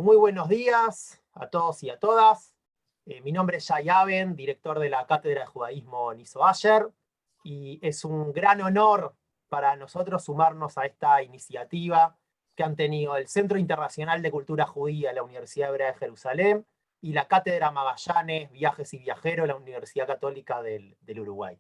Muy buenos días a todos y a todas. Mi nombre es Jay Aben, director de la Cátedra de Judaísmo Niso Asher, y es un gran honor para nosotros sumarnos a esta iniciativa que han tenido el Centro Internacional de Cultura Judía de la Universidad Hebrea de Jerusalén y la Cátedra Magallanes, Viajes y Viajeros de la Universidad Católica del Uruguay.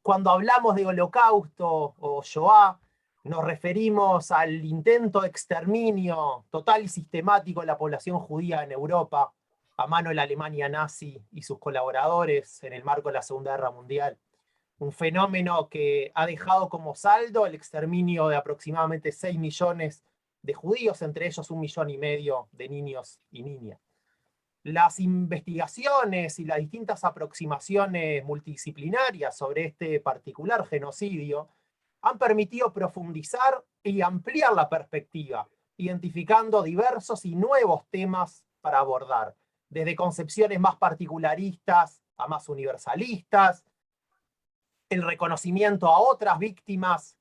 Cuando hablamos de holocausto o Shoah, nos referimos al intento de exterminio total y sistemático de la población judía en Europa, a mano de la Alemania nazi y sus colaboradores en el marco de la Segunda Guerra Mundial. Un fenómeno que ha dejado como saldo el exterminio de aproximadamente 6 millones de judíos, entre ellos 1,5 millones de niños y niñas. Las investigaciones y las distintas aproximaciones multidisciplinarias sobre este particular genocidio han permitido profundizar y ampliar la perspectiva, identificando diversos y nuevos temas para abordar, desde concepciones más particularistas a más universalistas, el reconocimiento a otras víctimas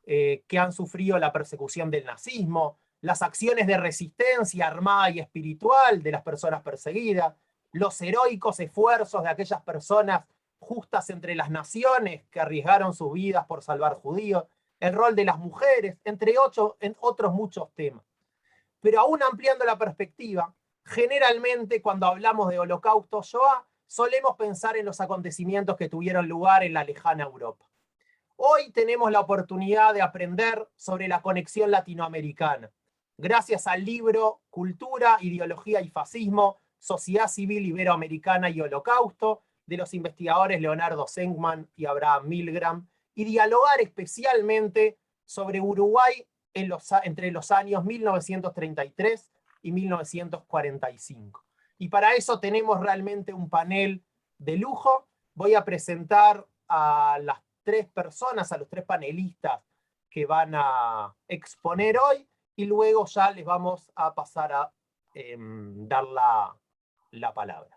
que han sufrido la persecución del nazismo, las acciones de resistencia armada y espiritual de las personas perseguidas, los heroicos esfuerzos de aquellas personas justas entre las naciones que arriesgaron sus vidas por salvar judíos, el rol de las mujeres, entre otros muchos temas. Pero aún ampliando la perspectiva, generalmente cuando hablamos de Holocausto Shoah, solemos pensar en los acontecimientos que tuvieron lugar en la lejana Europa. Hoy tenemos la oportunidad de aprender sobre la conexión latinoamericana, gracias al libro Cultura, Ideología y Fascismo, Sociedad Civil Iberoamericana y Holocausto, de los investigadores Leonardo Senkman y Abraham Milgram, y dialogar especialmente sobre Uruguay entre los años 1933 y 1945. Y para eso tenemos realmente un panel de lujo. Voy a presentar a las 3 personas, a los 3 panelistas que van a exponer hoy, y luego ya les vamos a pasar a dar la palabra.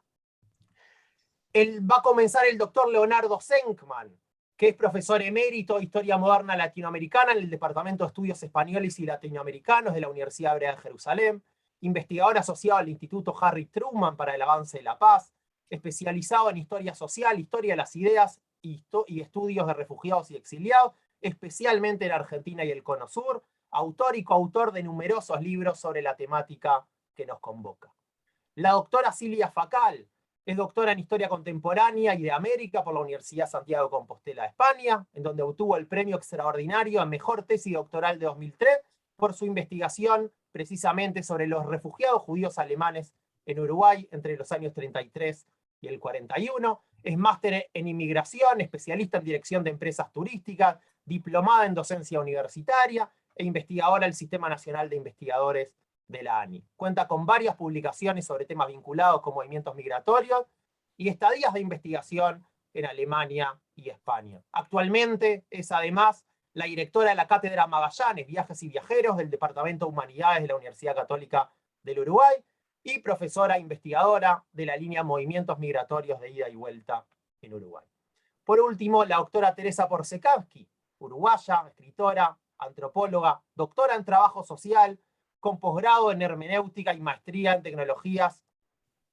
Va a comenzar el doctor Leonardo Senkman, que es profesor emérito de Historia Moderna Latinoamericana en el Departamento de Estudios Españoles y Latinoamericanos de la Universidad Hebrea de Jerusalén, investigador asociado al Instituto Harry Truman para el Avance de la Paz, especializado en historia social, historia de las ideas y estudios de refugiados y exiliados, especialmente en Argentina y el Cono Sur, autor y coautor de numerosos libros sobre la temática que nos convoca. La doctora Silvia Facal es doctora en Historia Contemporánea y de América por la Universidad Santiago de Compostela de España, en donde obtuvo el premio extraordinario a Mejor Tesis Doctoral de 2003 por su investigación precisamente sobre los refugiados judíos alemanes en Uruguay entre los años 33 y el 41. Es máster en inmigración, especialista en dirección de empresas turísticas, diplomada en docencia universitaria e investigadora del Sistema Nacional de Investigadores de la ANI. Cuenta con varias publicaciones sobre temas vinculados con movimientos migratorios y estadías de investigación en Alemania y España. Actualmente es además la directora de la Cátedra Magallanes, Viajes y Viajeros del Departamento de Humanidades de la Universidad Católica del Uruguay y profesora investigadora de la línea Movimientos Migratorios de Ida y Vuelta en Uruguay. Por último, la doctora Teresa Porcekavsky, uruguaya, escritora, antropóloga, doctora en trabajo social, con posgrado en hermenéutica y maestría en tecnologías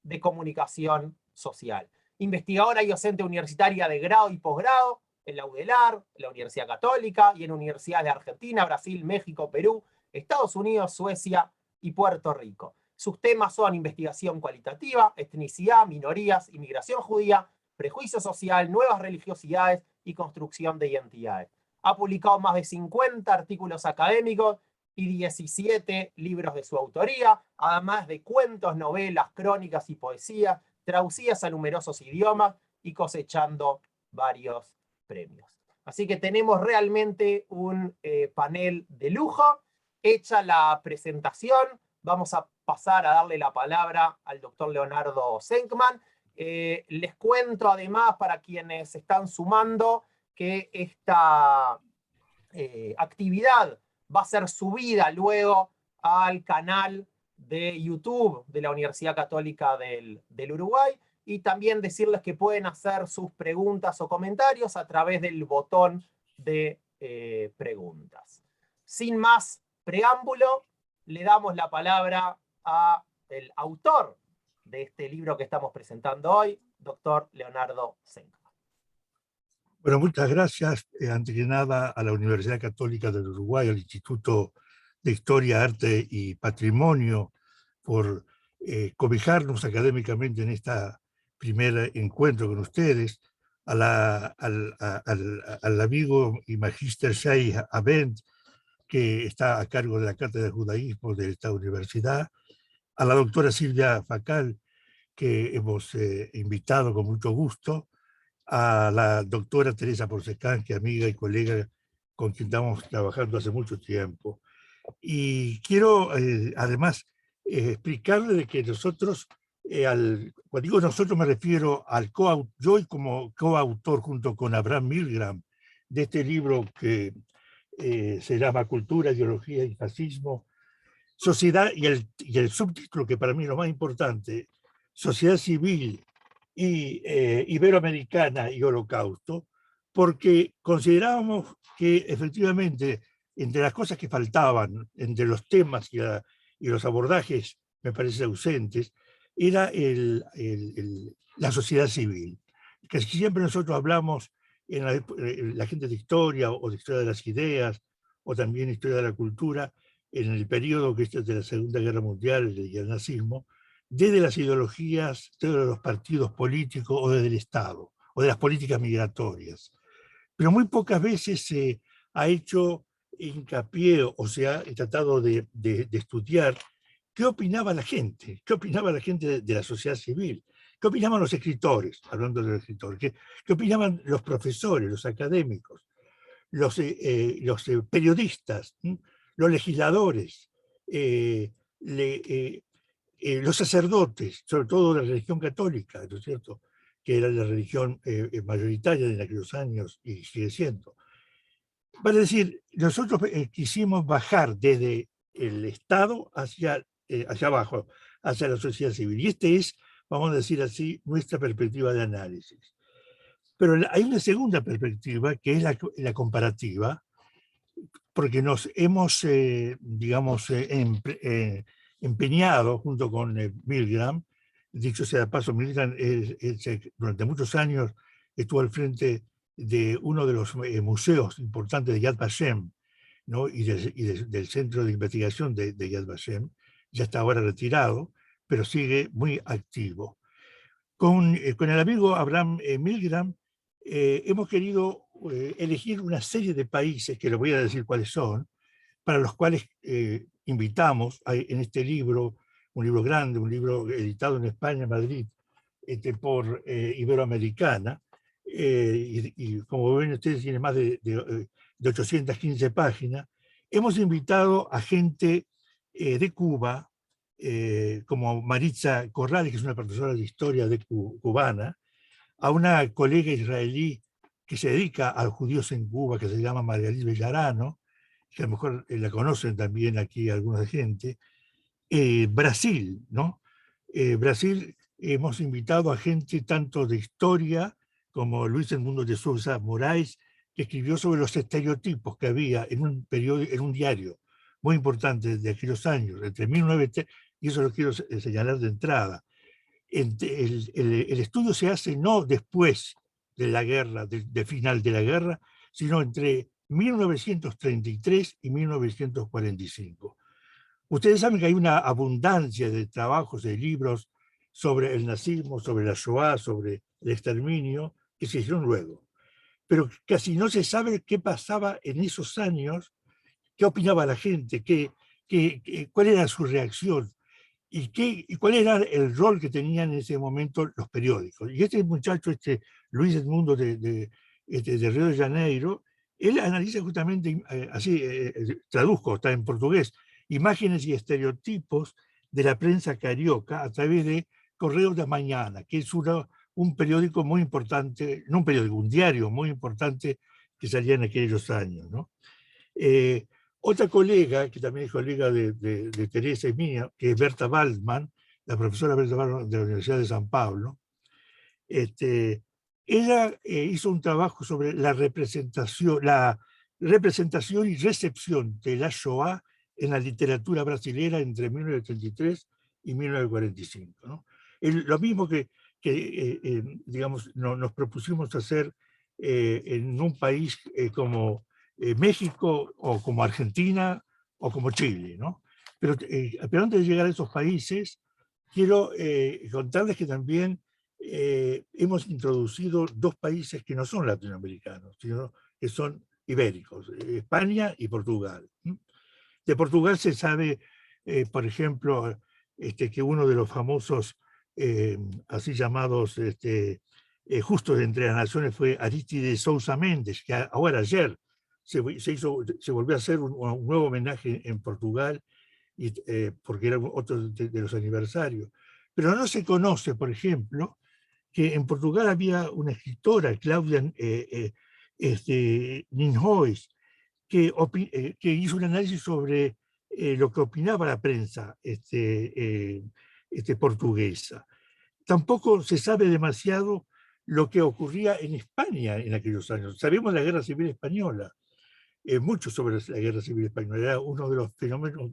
de comunicación social. Investigadora y docente universitaria de grado y posgrado en la UDELAR, en la Universidad Católica y en universidades de Argentina, Brasil, México, Perú, Estados Unidos, Suecia y Puerto Rico. Sus temas son investigación cualitativa, etnicidad, minorías, inmigración judía, prejuicio social, nuevas religiosidades y construcción de identidades. Ha publicado más de 50 artículos académicos y 17 libros de su autoría, además de cuentos, novelas, crónicas y poesía, traducidas a numerosos idiomas y cosechando varios premios. Así que tenemos realmente un panel de lujo. Hecha la presentación, vamos a pasar a darle la palabra al doctor Leonardo Senkman. Les cuento además, para quienes están sumando, que esta actividad va a ser subida luego al canal de YouTube de la Universidad Católica del Uruguay, y también decirles que pueden hacer sus preguntas o comentarios a través del botón de preguntas. Sin más preámbulo, le damos la palabra a el autor de este libro que estamos presentando hoy, doctor Leonardo Senca. Bueno, muchas gracias, antes que nada, a la Universidad Católica del Uruguay, al Instituto de Historia, Arte y Patrimonio, por cobijarnos académicamente en este primer encuentro con ustedes, al amigo y magíster Shai Abend, que está a cargo de la Cátedra de Judaísmo de esta universidad, a la doctora Silvia Facal, que hemos invitado con mucho gusto, a la doctora Teresa Porsecán, que amiga y colega con quien estamos trabajando hace mucho tiempo. Y quiero además explicarle de que nosotros, cuando digo nosotros me refiero al yo como coautor junto con Abraham Milgram de este libro que se llama Cultura, Ideología y Fascismo, Sociedad, y el subtítulo que para mí es lo más importante, Sociedad Civil y Iberoamericana y Holocausto, porque considerábamos que efectivamente entre las cosas que faltaban, entre los temas y los abordajes, me parece ausentes, era la sociedad civil. Que siempre nosotros hablamos en la gente de historia o de historia de las ideas, o también historia de la cultura, en el periodo que es de la Segunda Guerra Mundial y el nazismo, desde las ideologías, desde los partidos políticos o desde el Estado, o de las políticas migratorias. Pero muy pocas veces se ha hecho hincapié o se ha tratado de estudiar qué opinaba la gente de la sociedad civil, qué opinaban los escritores, hablando de los escritores, qué opinaban los profesores, los académicos, los periodistas, los legisladores, los sacerdotes, sobre todo de la religión católica, ¿no es cierto?, que era la religión mayoritaria en aquellos años y sigue siendo. Vale decir, nosotros quisimos bajar desde el Estado hacia abajo, hacia la sociedad civil. Y este es, vamos a decir así, nuestra perspectiva de análisis. Pero hay una segunda perspectiva, que es la comparativa, porque nos hemos, digamos, empeñado junto con Milgram. Dicho sea de paso, Milgram durante muchos años estuvo al frente de uno de los museos importantes de Yad Vashem, ¿no? y del centro de investigación de Yad Vashem. Ya está ahora retirado, pero sigue muy activo. Con el amigo Abraham Milgram hemos querido elegir una serie de países, que les voy a decir cuáles son, para los cuales invitamos en este libro, un libro grande, un libro editado en España, en Madrid, por Iberoamericana, y como ven ustedes tiene más de 815 páginas. Hemos invitado a gente de Cuba, como Maritza Corrales, que es una profesora de historia cubana, a una colega israelí que se dedica a los judíos en Cuba, que se llama Margarit Bellarano, que a lo mejor la conocen también aquí alguna gente. Brasil, ¿no? Brasil, hemos invitado a gente tanto de historia como Luis Edmundo de Sousa Moraes, que escribió sobre los estereotipos que había en un periódico, en un diario muy importante de aquellos años, entre 1903, y eso lo quiero señalar de entrada. El estudio se hace no después de la guerra, de final de la guerra, sino entre 1933 y 1945. Ustedes saben que hay una abundancia de trabajos, de libros sobre el nazismo, sobre la Shoah, sobre el exterminio, que se hicieron luego. Pero casi no se sabe qué pasaba en esos años, qué opinaba la gente, cuál era su reacción y cuál era el rol que tenían en ese momento los periódicos. Y este muchacho, Luis Edmundo de Río de Janeiro, él analiza justamente, así traduzco, está en portugués, imágenes y estereotipos de la prensa carioca a través de Correos da Mañana, que es un periódico muy importante, no un periódico, un diario muy importante que salía en aquellos años, ¿no? Otra colega, que también es colega de Teresa y mía, que es Berta Waldman, la profesora Berta Waldman de la Universidad de San Pablo, ella hizo un trabajo sobre la representación y recepción de la Shoah en la literatura brasilera entre 1933 y 1945, ¿no? Lo mismo digamos, nos propusimos hacer en un país como México o como Argentina o como Chile, ¿no? Pero antes de llegar a esos países, quiero contarles que también hemos introducido dos países que no son latinoamericanos, sino que son ibéricos, España y Portugal. De Portugal se sabe, por ejemplo, que uno de los famosos, así llamados justos de entre las naciones fue Arístides Sousa Mendes, que ahora ayer se volvió a hacer un nuevo homenaje en Portugal, porque era otro de los aniversarios. Pero no se conoce, por ejemplo, que en Portugal había una escritora, Claudia Ninhois, que hizo un análisis sobre lo que opinaba la prensa portuguesa. Tampoco se sabe demasiado lo que ocurría en España en aquellos años. Sabemos la Guerra Civil Española, mucho sobre la Guerra Civil Española, era uno de los fenómenos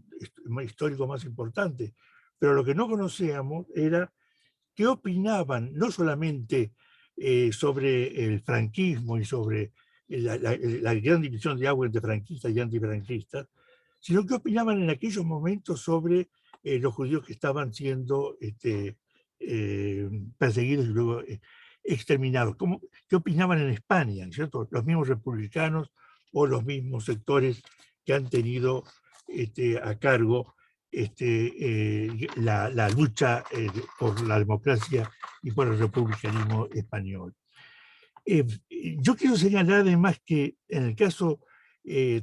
históricos más importantes, pero lo que no conocíamos era qué opinaban, no solamente sobre el franquismo y sobre la gran división de agua entre franquistas y antifranquistas, sino qué opinaban en aquellos momentos sobre los judíos que estaban siendo perseguidos y luego exterminados. ¿Qué opinaban en España, ¿cierto? Los mismos republicanos o los mismos sectores que han tenido a cargo la lucha por la democracia y por el republicanismo español. Yo quiero señalar además que en el caso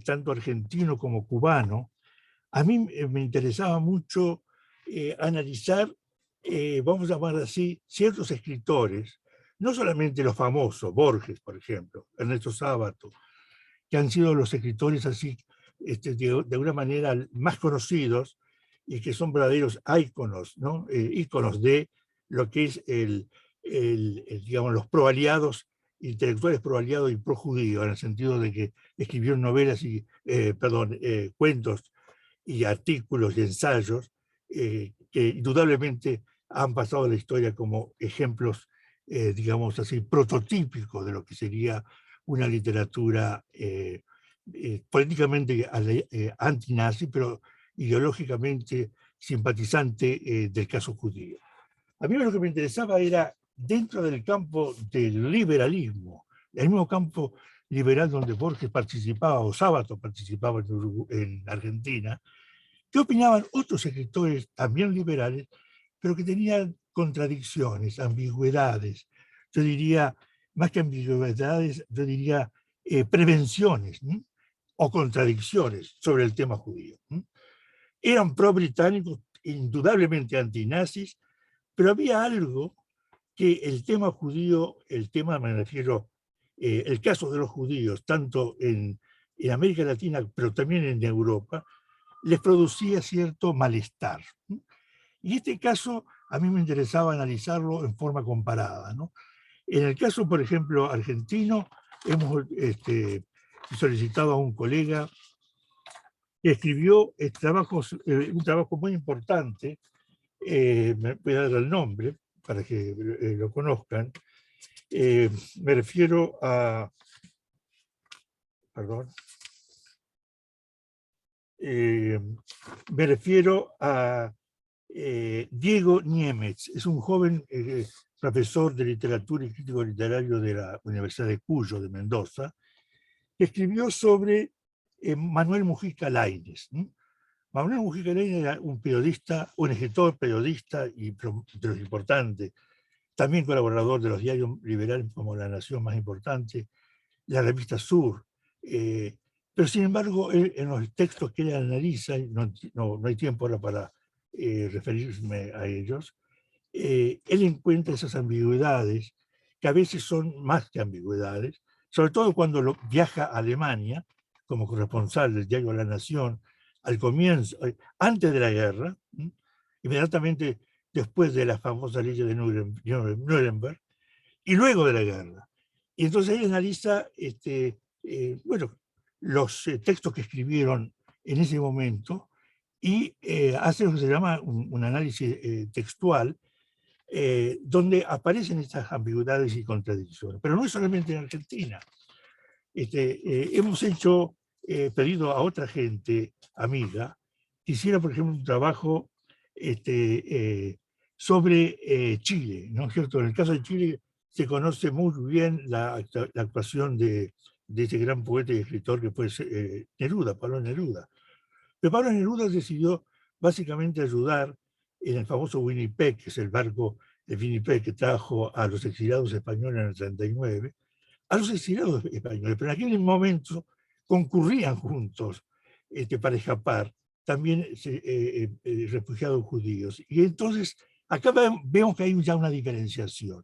tanto argentino como cubano, a mí me interesaba mucho analizar, vamos a llamar así, ciertos escritores, no solamente los famosos, Borges, por ejemplo, Ernesto Sábato, que han sido los escritores así, de una manera más conocidos y que son verdaderos íconos, ¿no? Íconos de lo que es digamos, los proaliados, intelectuales proaliados y projudíos, en el sentido de que escribieron novelas y, cuentos y artículos y ensayos que indudablemente han pasado a la historia como ejemplos, digamos así, prototípicos de lo que sería una literatura políticamente antinazi, pero ideológicamente simpatizante del caso judío. A mí lo que me interesaba era, dentro del campo del liberalismo, el mismo campo liberal donde Borges participaba, o Sábato participaba en Argentina, ¿qué opinaban otros escritores también liberales, pero que tenían contradicciones, ambigüedades? Yo diría, más que ambigüedades, yo diría prevenciones, ¿sí? O contradicciones sobre el tema judío. ¿Sí? Eran pro-británicos, indudablemente antinazis, pero había algo que el tema judío, me refiero, el caso de los judíos, tanto en América Latina, pero también en Europa, les producía cierto malestar. Y este caso a mí me interesaba analizarlo en forma comparada, ¿no? En el caso, por ejemplo, argentino, hemos solicitado a un colega que escribió un trabajo muy importante, me voy a dar el nombre para que lo conozcan, me refiero a, perdón, me refiero a Diego Niemiec, es un joven profesor de literatura y crítico literario de la Universidad de Cuyo, de Mendoza, que escribió sobre Manuel Mujica Lainez. Manuel Mujica Lainez era un periodista, un escritor, periodista y de los importantes, también colaborador de los diarios liberales como La Nación más importante, la revista Sur. Pero sin embargo, en los textos que él analiza, no hay tiempo ahora para referirme a ellos, él encuentra esas ambigüedades, que a veces son más que ambigüedades, sobre todo cuando viaja a Alemania, como corresponsal del diario La Nación, al comienzo, antes de la guerra, inmediatamente después de las famosas leyes de Nuremberg, y luego de la guerra. Y entonces él analiza bueno, los textos que escribieron en ese momento y hace lo que se llama un análisis textual, donde aparecen estas ambigüedades y contradicciones. Pero no es solamente en Argentina. Hemos pedido a otra gente amiga que hiciera, por ejemplo, un trabajo sobre Chile, ¿no es cierto? En el caso de Chile se conoce muy bien la actuación de ese gran poeta y escritor que fue Neruda, Pablo Neruda. Pero Pablo Neruda decidió básicamente ayudar en el famoso Winnipeg, que es el barco de Winnipeg que trajo a los exiliados españoles en el 39, a los exiliados españoles, pero en aquel momento concurrían juntos para escapar también refugiados judíos. Y entonces acá vemos que hay ya una diferenciación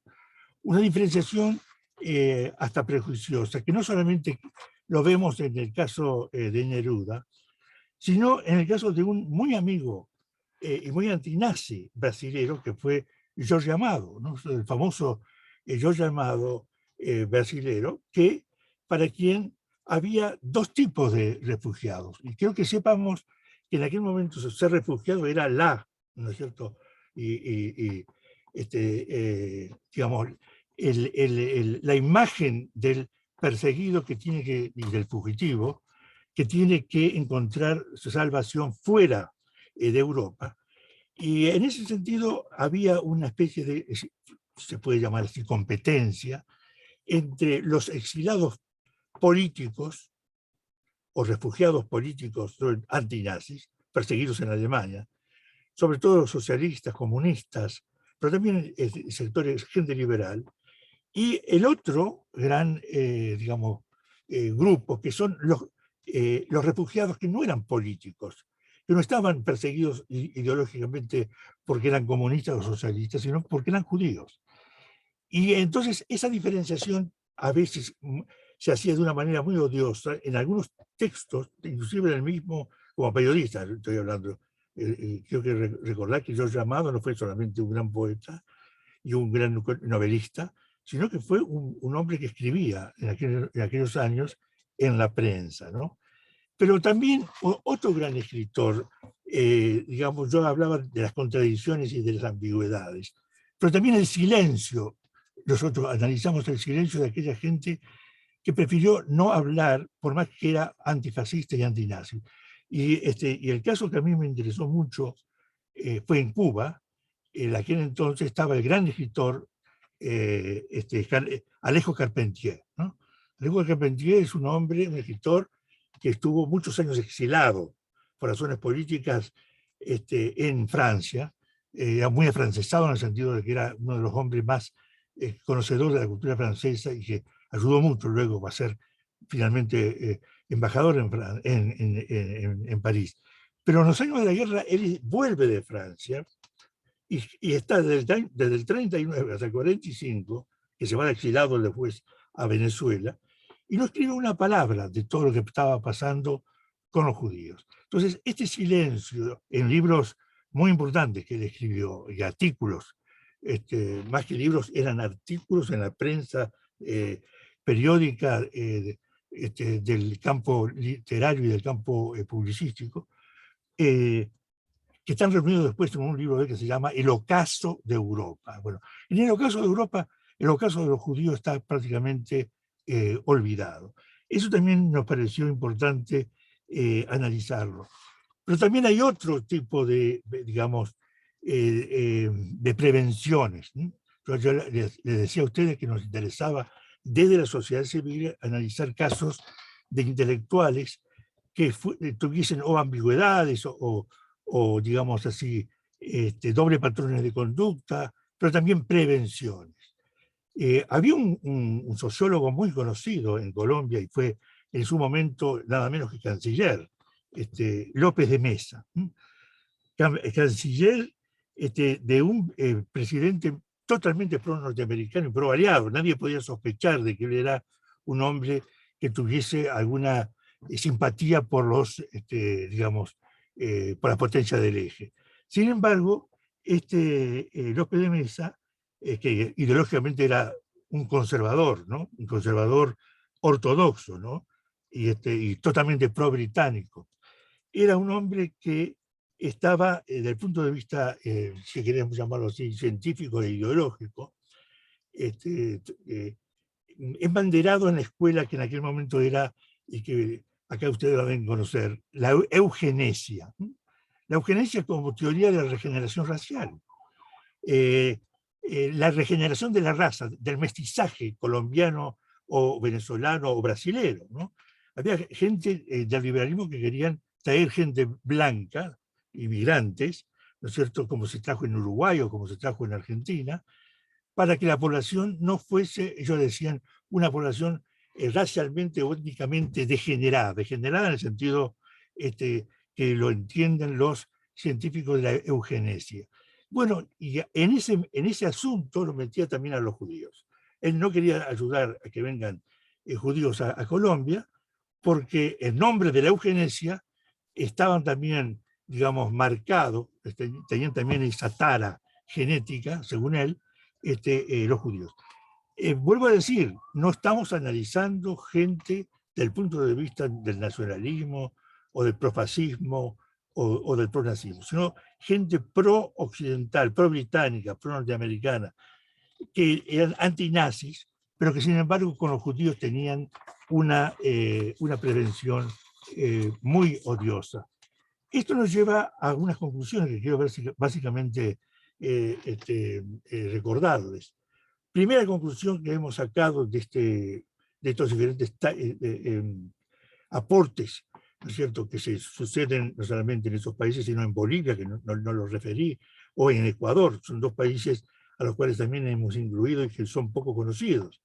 hasta prejuiciosa, que no solamente lo vemos en el caso de Neruda, sino en el caso de un muy amigo y muy antinazi brasilero, que fue Jorge Amado, ¿no? El famoso Jorge Amado brasilero, para quien había dos tipos de refugiados. Y quiero que sepamos que en aquel momento ser refugiado era ¿no es cierto? Digamos, la imagen del perseguido y del fugitivo que tiene que encontrar su salvación fuera de Europa. Y en ese sentido había una especie de, se puede llamar así, competencia entre los exiliados políticos o refugiados políticos antinazis, perseguidos en Alemania, sobre todo los socialistas, comunistas, pero también sectores, gente liberal, y el otro gran, grupo, que son los refugiados que no eran políticos, que no estaban perseguidos ideológicamente porque eran comunistas o socialistas, sino porque eran judíos. Y entonces esa diferenciación a veces se hacía de una manera muy odiosa en algunos textos, inclusive en el mismo, como periodista estoy hablando. Creo que recordar que Jorge Amado no fue solamente un gran poeta y un gran novelista, sino que fue un hombre que escribía en aquellos años en la prensa, ¿no? Pero también otro gran escritor, digamos, yo hablaba de las contradicciones y de las ambigüedades, pero también el silencio. Nosotros analizamos el silencio de aquella gente que prefirió no hablar, por más que era antifascista y antinazi. Y el caso que a mí me interesó mucho fue en Cuba. En aquel entonces estaba el gran escritor Alejo Carpentier, ¿no? Alejo Carpentier es un escritor que estuvo muchos años exilado por razones políticas en Francia, era muy afrancesado en el sentido de que era uno de los hombres más conocedores de la cultura francesa y que ayudó mucho luego a ser finalmente embajador en París. Pero en los años de la guerra él vuelve de Francia y está desde el 39 hasta el 45, que se va exilado después a Venezuela, y no escribe una palabra de todo lo que estaba pasando con los judíos. Entonces, este silencio en libros muy importantes que él escribió, y artículos, más que libros, eran artículos en la prensa periódica del campo literario y del campo publicístico, que están reunidos después en un libro que se llama El ocaso de Europa. Bueno, en el ocaso de Europa, el ocaso de los judíos está prácticamente olvidado. Eso también nos pareció importante analizarlo. Pero también hay otro tipo digamos, de prevenciones, ¿no? Yo les decía a ustedes que nos interesaba desde la sociedad civil analizar casos de intelectuales que tuviesen o ambigüedades o digamos así, doble patrones de conducta, pero también prevenciones. Había un sociólogo muy conocido en Colombia y fue en su momento nada menos que canciller, López de Mesa. Canciller de un presidente totalmente pro-norteamericano y pro-aliado. Nadie podía sospechar de que él era un hombre que tuviese alguna simpatía por digamos, por la potencia del eje. Sin embargo, López de Mesa, que ideológicamente era un conservador, ¿no? Un conservador ortodoxo, ¿no? Y totalmente pro-británico. Era un hombre que estaba, desde el punto de vista, si queremos llamarlo así, científico e ideológico, embanderado en la escuela que en aquel momento era, y que acá ustedes la deben conocer, la eugenesia. La eugenesia como teoría de la regeneración racial. La regeneración de la raza, del mestizaje colombiano o venezolano o brasilero, ¿no? Había gente del liberalismo que querían traer gente blanca, inmigrantes, ¿no es cierto?, como se trajo en Uruguay o como se trajo en Argentina, para que la población no fuese, ellos decían, una población racialmente o étnicamente degenerada en el sentido que lo entienden los científicos de la eugenesia. Bueno, y en ese asunto lo metía también a los judíos. Él no quería ayudar a que vengan judíos a Colombia, porque en nombre de la eugenesia estaban también, digamos, marcados, tenían también esa tara genética, según él, los judíos. Vuelvo a decir, no estamos analizando gente del punto de vista del nacionalismo o del profascismo o del pronazismo, sino gente pro-occidental, pro-británica, pro-norteamericana, que eran antinazis, pero que sin embargo con los judíos tenían una prevención muy odiosa. Esto nos lleva a algunas conclusiones que quiero ver si básicamente recordarles. Primera conclusión que hemos sacado de estos diferentes aportes, ¿no es cierto?, que se suceden no solamente en esos países, sino en Bolivia, que no los referí, o en Ecuador, son dos países a los cuales también hemos incluido y que son poco conocidos.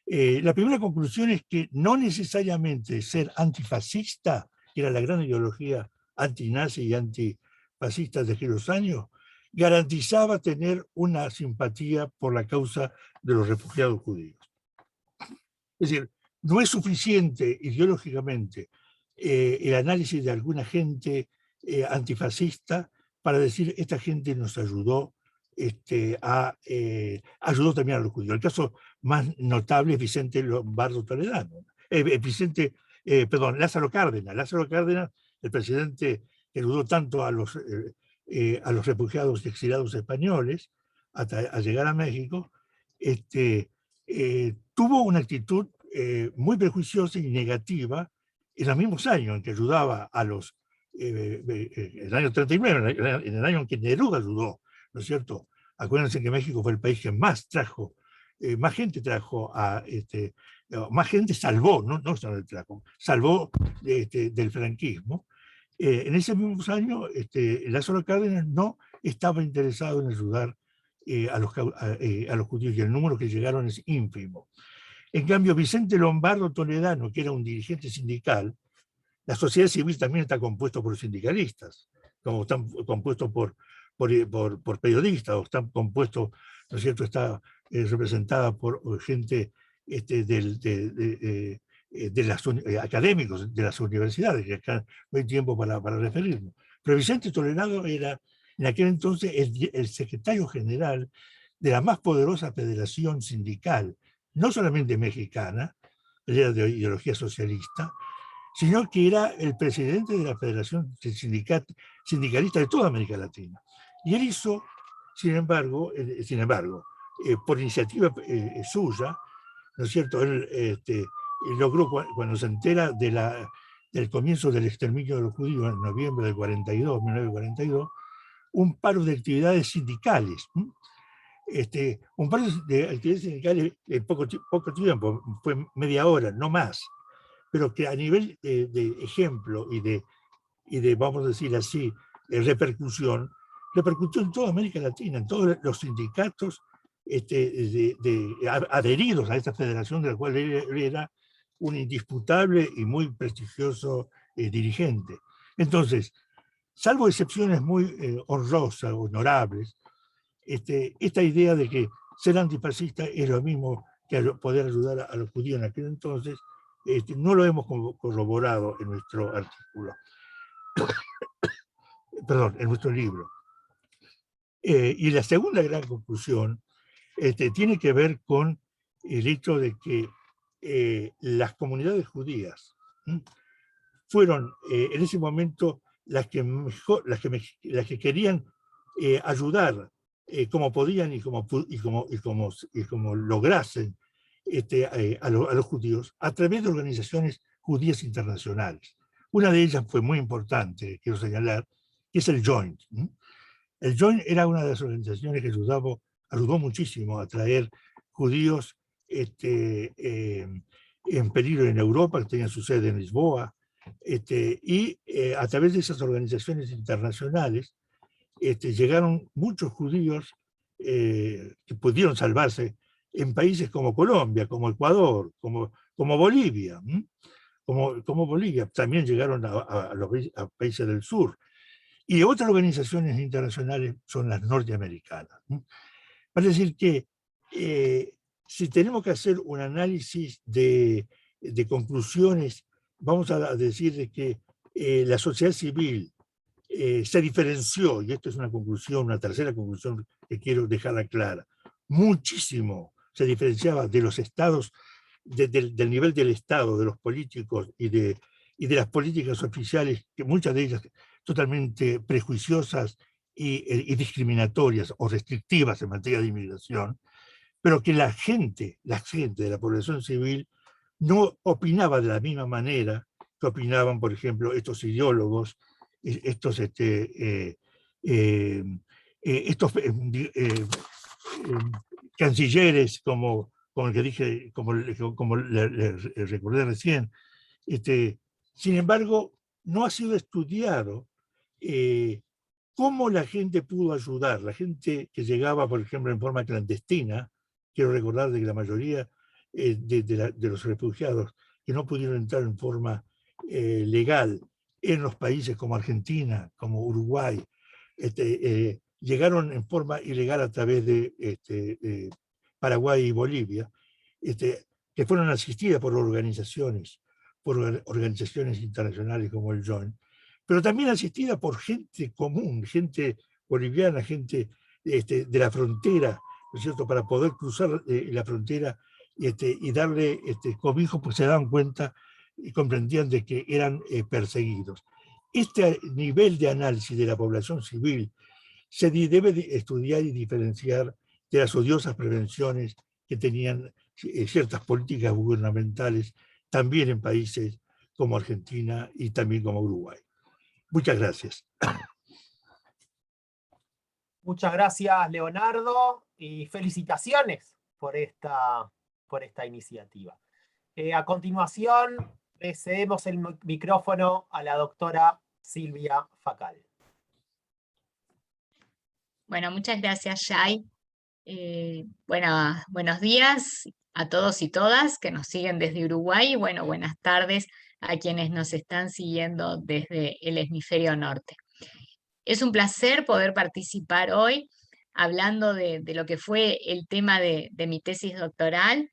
La primera conclusión es que no necesariamente ser antifascista, que era la gran ideología antinazi y antifascista de aquellos años, garantizaba tener una simpatía por la causa de los refugiados judíos. Es decir, no es suficiente ideológicamente el análisis de alguna gente antifascista para decir esta gente nos ayudó, ayudó también a los judíos. El caso más notable es Vicente Lombardo Toledano, Lázaro Cárdenas. Lázaro Cárdenas, el presidente que ayudó tanto a los refugiados y exiliados españoles a llegar a México, tuvo una actitud muy prejuiciosa y negativa en los mismos años en que ayudaba a los, en el año 39, en el año en que Neruda ayudó, ¿no es cierto? Acuérdense que México fue el país que más trajo, más gente trajo más gente salvó, no solo trajo, salvó del franquismo. En esos mismos años, Lázaro Cárdenas no estaba interesado en ayudar a los judíos y el número que llegaron es ínfimo. En cambio, Vicente Lombardo Toledano, que era un dirigente sindical, la sociedad civil también está compuesta por sindicalistas, como están compuestos por periodistas, o están compuestos, ¿no es cierto?, está representada por gente de las académicos de las universidades, que acá no hay tiempo para referirnos. Pero Vicente Toledano era, en aquel entonces, el secretario general de la más poderosa federación sindical, no solamente mexicana, era de ideología socialista, sino que era el presidente de la Federación Sindicalista de toda América Latina. Y él hizo, sin embargo, por iniciativa suya, ¿no es cierto?, él logró, cuando se entera del comienzo del exterminio de los judíos en noviembre del 1942, un paro de actividades sindicales. Un par de actividades sindicales en poco tiempo, fue media hora, no más, pero que a nivel de ejemplo y de, vamos a decir así, repercutió en toda América Latina, en todos los sindicatos adheridos a esta federación, de la cual él era un indisputable y muy prestigioso dirigente. Entonces, salvo excepciones muy honrosas, honorables, esta idea de que ser antifascista es lo mismo que poder ayudar a los judíos en aquel entonces, no lo hemos corroborado en nuestro artículo, perdón, en nuestro libro. Y la segunda gran conclusión tiene que ver con el hecho de que las comunidades judías fueron en ese momento las que querían ayudar como podían y como lograsen a los judíos a través de organizaciones judías internacionales. Una de ellas fue muy importante, quiero señalar, que es el Joint. El Joint era una de las organizaciones que ayudó muchísimo a traer judíos en peligro en Europa, que tenían su sede en Lisboa, y a través de esas organizaciones internacionales llegaron muchos judíos que pudieron salvarse en países como Colombia, como Ecuador, como Bolivia. Como Bolivia, también llegaron a países del sur. Y otras organizaciones internacionales son las norteamericanas. Es decir que si tenemos que hacer un análisis de conclusiones, vamos a decir de que la sociedad civil se diferenció, y esto es una conclusión, una tercera conclusión que quiero dejarla clara, muchísimo se diferenciaba de los estados, del nivel del Estado, de los políticos y de las políticas oficiales, que muchas de ellas totalmente prejuiciosas y discriminatorias o restrictivas en materia de inmigración, pero que la gente de la población civil no opinaba de la misma manera que opinaban, por ejemplo, estos ideólogos, estos cancilleres como el que dije, como le recordé recién. Sin embargo, no ha sido estudiado cómo la gente pudo ayudar. La gente que llegaba, por ejemplo, en forma clandestina, quiero recordar de que la mayoría de los refugiados que no pudieron entrar en forma legal en los países como Argentina, como Uruguay, llegaron en forma ilegal a través de Paraguay y Bolivia, que fueron asistidas por organizaciones internacionales como el Joint, pero también asistida por gente común, gente boliviana, gente de la frontera, ¿no es cierto?, para poder cruzar la frontera y darle cobijo, pues se daban cuenta y comprendían de que eran perseguidos. Este nivel de análisis de la población civil se debe de estudiar y diferenciar de las odiosas prevenciones que tenían ciertas políticas gubernamentales también en países como Argentina y también como Uruguay. Muchas gracias. Muchas gracias, Leonardo, y felicitaciones por esta iniciativa. A continuación, le cedemos el micrófono a la doctora Silvia Facal. Bueno, muchas gracias, Shai. Buenos días a todos y todas que nos siguen desde Uruguay y buenas tardes a quienes nos están siguiendo desde el hemisferio norte. Es un placer poder participar hoy hablando de lo que fue el tema de mi tesis doctoral,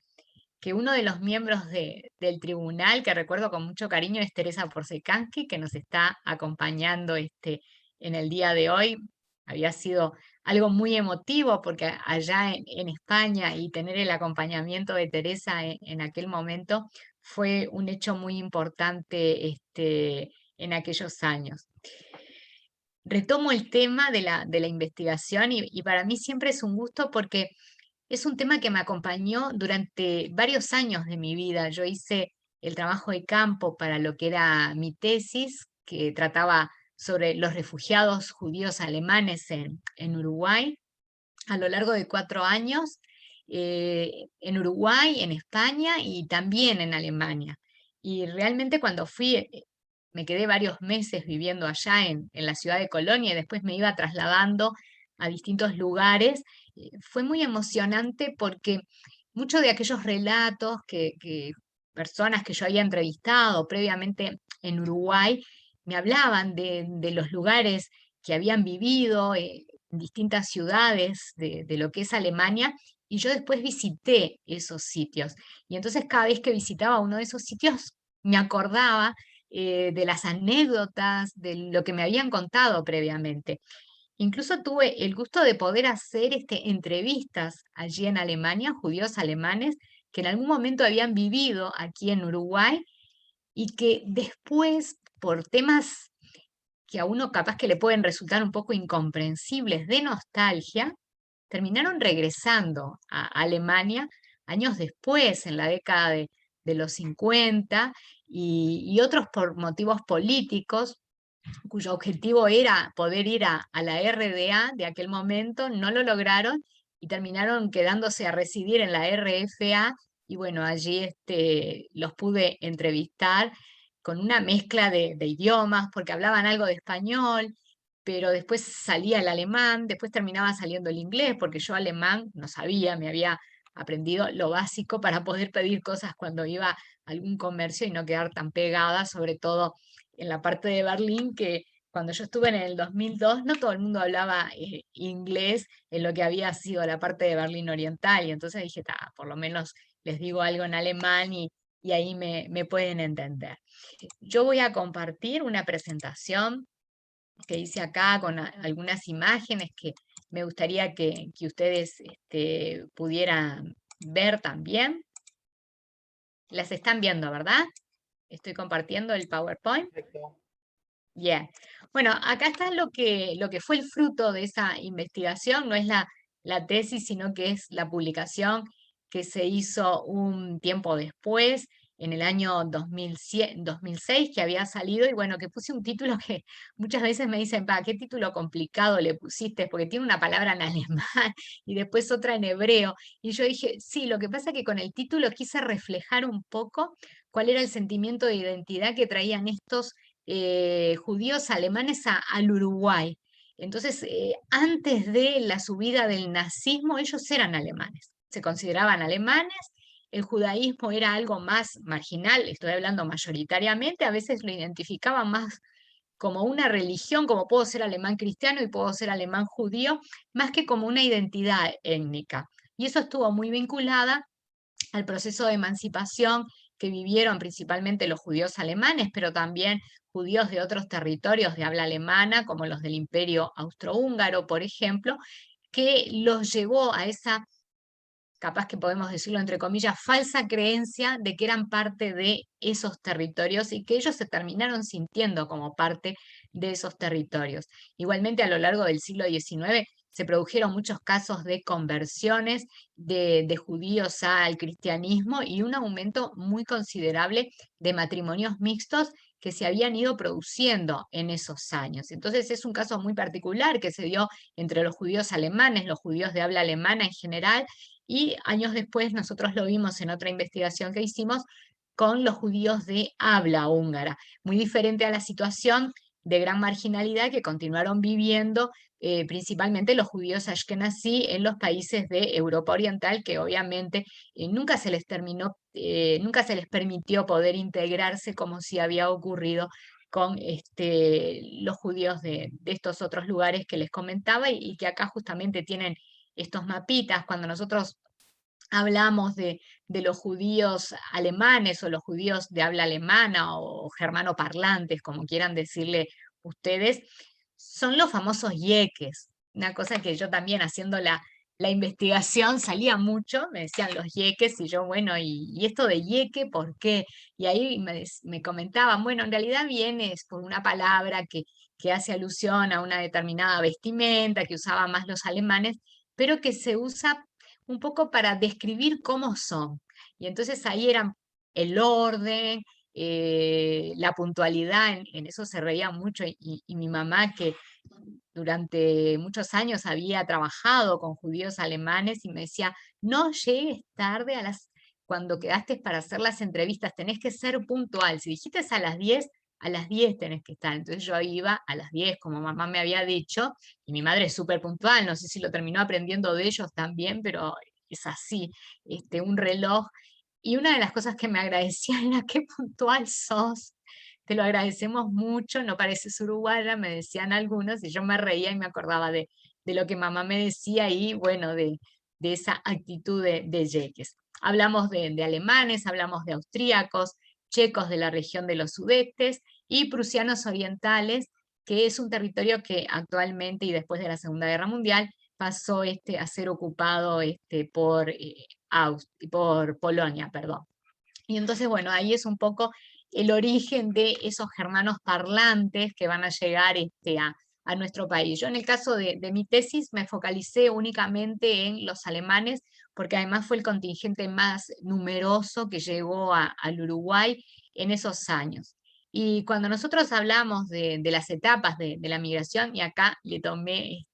que uno de los miembros del tribunal, que recuerdo con mucho cariño, es Teresa Porcecanski, que nos está acompañando en el día de hoy. Había sido algo muy emotivo porque allá en España y tener el acompañamiento de Teresa en aquel momento fue un hecho muy importante en aquellos años. Retomo el tema de la investigación y para mí siempre es un gusto porque es un tema que me acompañó durante varios años de mi vida. Yo hice el trabajo de campo para lo que era mi tesis, que trataba sobre los refugiados judíos alemanes en Uruguay, a lo largo de 4 años, en Uruguay, en España y también en Alemania. Y realmente cuando fui, me quedé varios meses viviendo allá en la ciudad de Colonia y después me iba trasladando a distintos lugares. Fue muy emocionante porque muchos de aquellos relatos que personas que yo había entrevistado previamente en Uruguay me hablaban de los lugares que habían vivido en distintas ciudades de lo que es Alemania, y yo después visité esos sitios. Y entonces cada vez que visitaba uno de esos sitios me acordaba de las anécdotas, de lo que me habían contado previamente. Incluso tuve el gusto de poder hacer entrevistas allí en Alemania, judíos alemanes que en algún momento habían vivido aquí en Uruguay y que después, por temas que a uno capaz que le pueden resultar un poco incomprensibles de nostalgia, terminaron regresando a Alemania años después, en la década de los 50, y otros por motivos políticos, cuyo objetivo era poder ir a la RDA de aquel momento, no lo lograron y terminaron quedándose a residir en la RFA, y bueno, allí los pude entrevistar con una mezcla de idiomas, porque hablaban algo de español, pero después salía el alemán, después terminaba saliendo el inglés, porque yo alemán no sabía, me había aprendido lo básico para poder pedir cosas cuando iba a algún comercio y no quedar tan pegada, sobre todo en la parte de Berlín, que cuando yo estuve en el 2002 no todo el mundo hablaba inglés en lo que había sido la parte de Berlín Oriental, y entonces dije, por lo menos les digo algo en alemán y ahí me pueden entender. Yo voy a compartir una presentación que hice acá con algunas imágenes que me gustaría que ustedes pudieran ver también. Las están viendo, ¿verdad? Estoy compartiendo el PowerPoint. Perfecto. Bien. Bueno, acá está lo que fue el fruto de esa investigación, no es la tesis, sino que es la publicación que se hizo un tiempo después, en el año 2006, que había salido, y bueno, que puse un título que muchas veces me dicen, ¿qué título complicado le pusiste? Porque tiene una palabra en alemán y después otra en hebreo. Y yo dije, sí, lo que pasa es que con el título quise reflejar un poco cuál era el sentimiento de identidad que traían estos judíos alemanes al Uruguay. Entonces, antes de la subida del nazismo, ellos eran alemanes, se consideraban alemanes, el judaísmo era algo más marginal, estoy hablando mayoritariamente, a veces lo identificaban más como una religión, como puedo ser alemán cristiano y puedo ser alemán judío, más que como una identidad étnica. Y eso estuvo muy vinculada al proceso de emancipación que vivieron principalmente los judíos alemanes, pero también judíos de otros territorios de habla alemana, como los del Imperio Austrohúngaro, por ejemplo, que los llevó a esa, capaz que podemos decirlo entre comillas, falsa creencia de que eran parte de esos territorios y que ellos se terminaron sintiendo como parte de esos territorios. Igualmente, a lo largo del siglo XIX se produjeron muchos casos de conversiones de judíos al cristianismo y un aumento muy considerable de matrimonios mixtos que se habían ido produciendo en esos años. Entonces es un caso muy particular que se dio entre los judíos alemanes, los judíos de habla alemana en general, y años después nosotros lo vimos en otra investigación que hicimos con los judíos de habla húngara, muy diferente a la situación de gran marginalidad que continuaron viviendo principalmente los judíos ashkenazí en los países de Europa Oriental, que obviamente nunca se les nunca se les permitió poder integrarse como si había ocurrido con los judíos de estos otros lugares que les comentaba y que acá justamente tienen estos mapitas. Cuando nosotros hablamos de los judíos alemanes o los judíos de habla alemana o germanoparlantes, como quieran decirle ustedes, son los famosos yeques. Una cosa que yo también haciendo la investigación salía mucho, me decían los yeques, y yo, bueno, ¿y esto de yeque por qué? Y ahí me comentaban, bueno, en realidad viene por una palabra que hace alusión a una determinada vestimenta que usaban más los alemanes, pero que se usa un poco para describir cómo son. Y entonces ahí eran el orden, la puntualidad, en eso se reía mucho, y mi mamá, que durante muchos años había trabajado con judíos alemanes, y me decía, no llegues tarde cuando quedaste para hacer las entrevistas, tenés que ser puntual, si dijiste a las 10 tenés que estar. Entonces yo iba a las 10, como mamá me había dicho, y mi madre es súper puntual, no sé si lo terminó aprendiendo de ellos también, pero es así, un reloj. Y una de las cosas que me agradecían era qué puntual sos, te lo agradecemos mucho, no pareces uruguaya, me decían algunos, y yo me reía y me acordaba de lo que mamá me decía, y bueno, de esa actitud de yeques. Hablamos de alemanes, hablamos de austríacos, checos de la región de los Sudetes y prusianos orientales, que es un territorio que actualmente y después de la Segunda Guerra Mundial pasó a ser ocupado por Polonia, perdón. Y entonces, bueno, ahí es un poco el origen de esos germanos parlantes que van a llegar a nuestro país. Yo en el caso de mi tesis me focalicé únicamente en los alemanes, porque además fue el contingente más numeroso que llegó al Uruguay en esos años. Y cuando nosotros hablamos de las etapas de la migración, y acá le tomé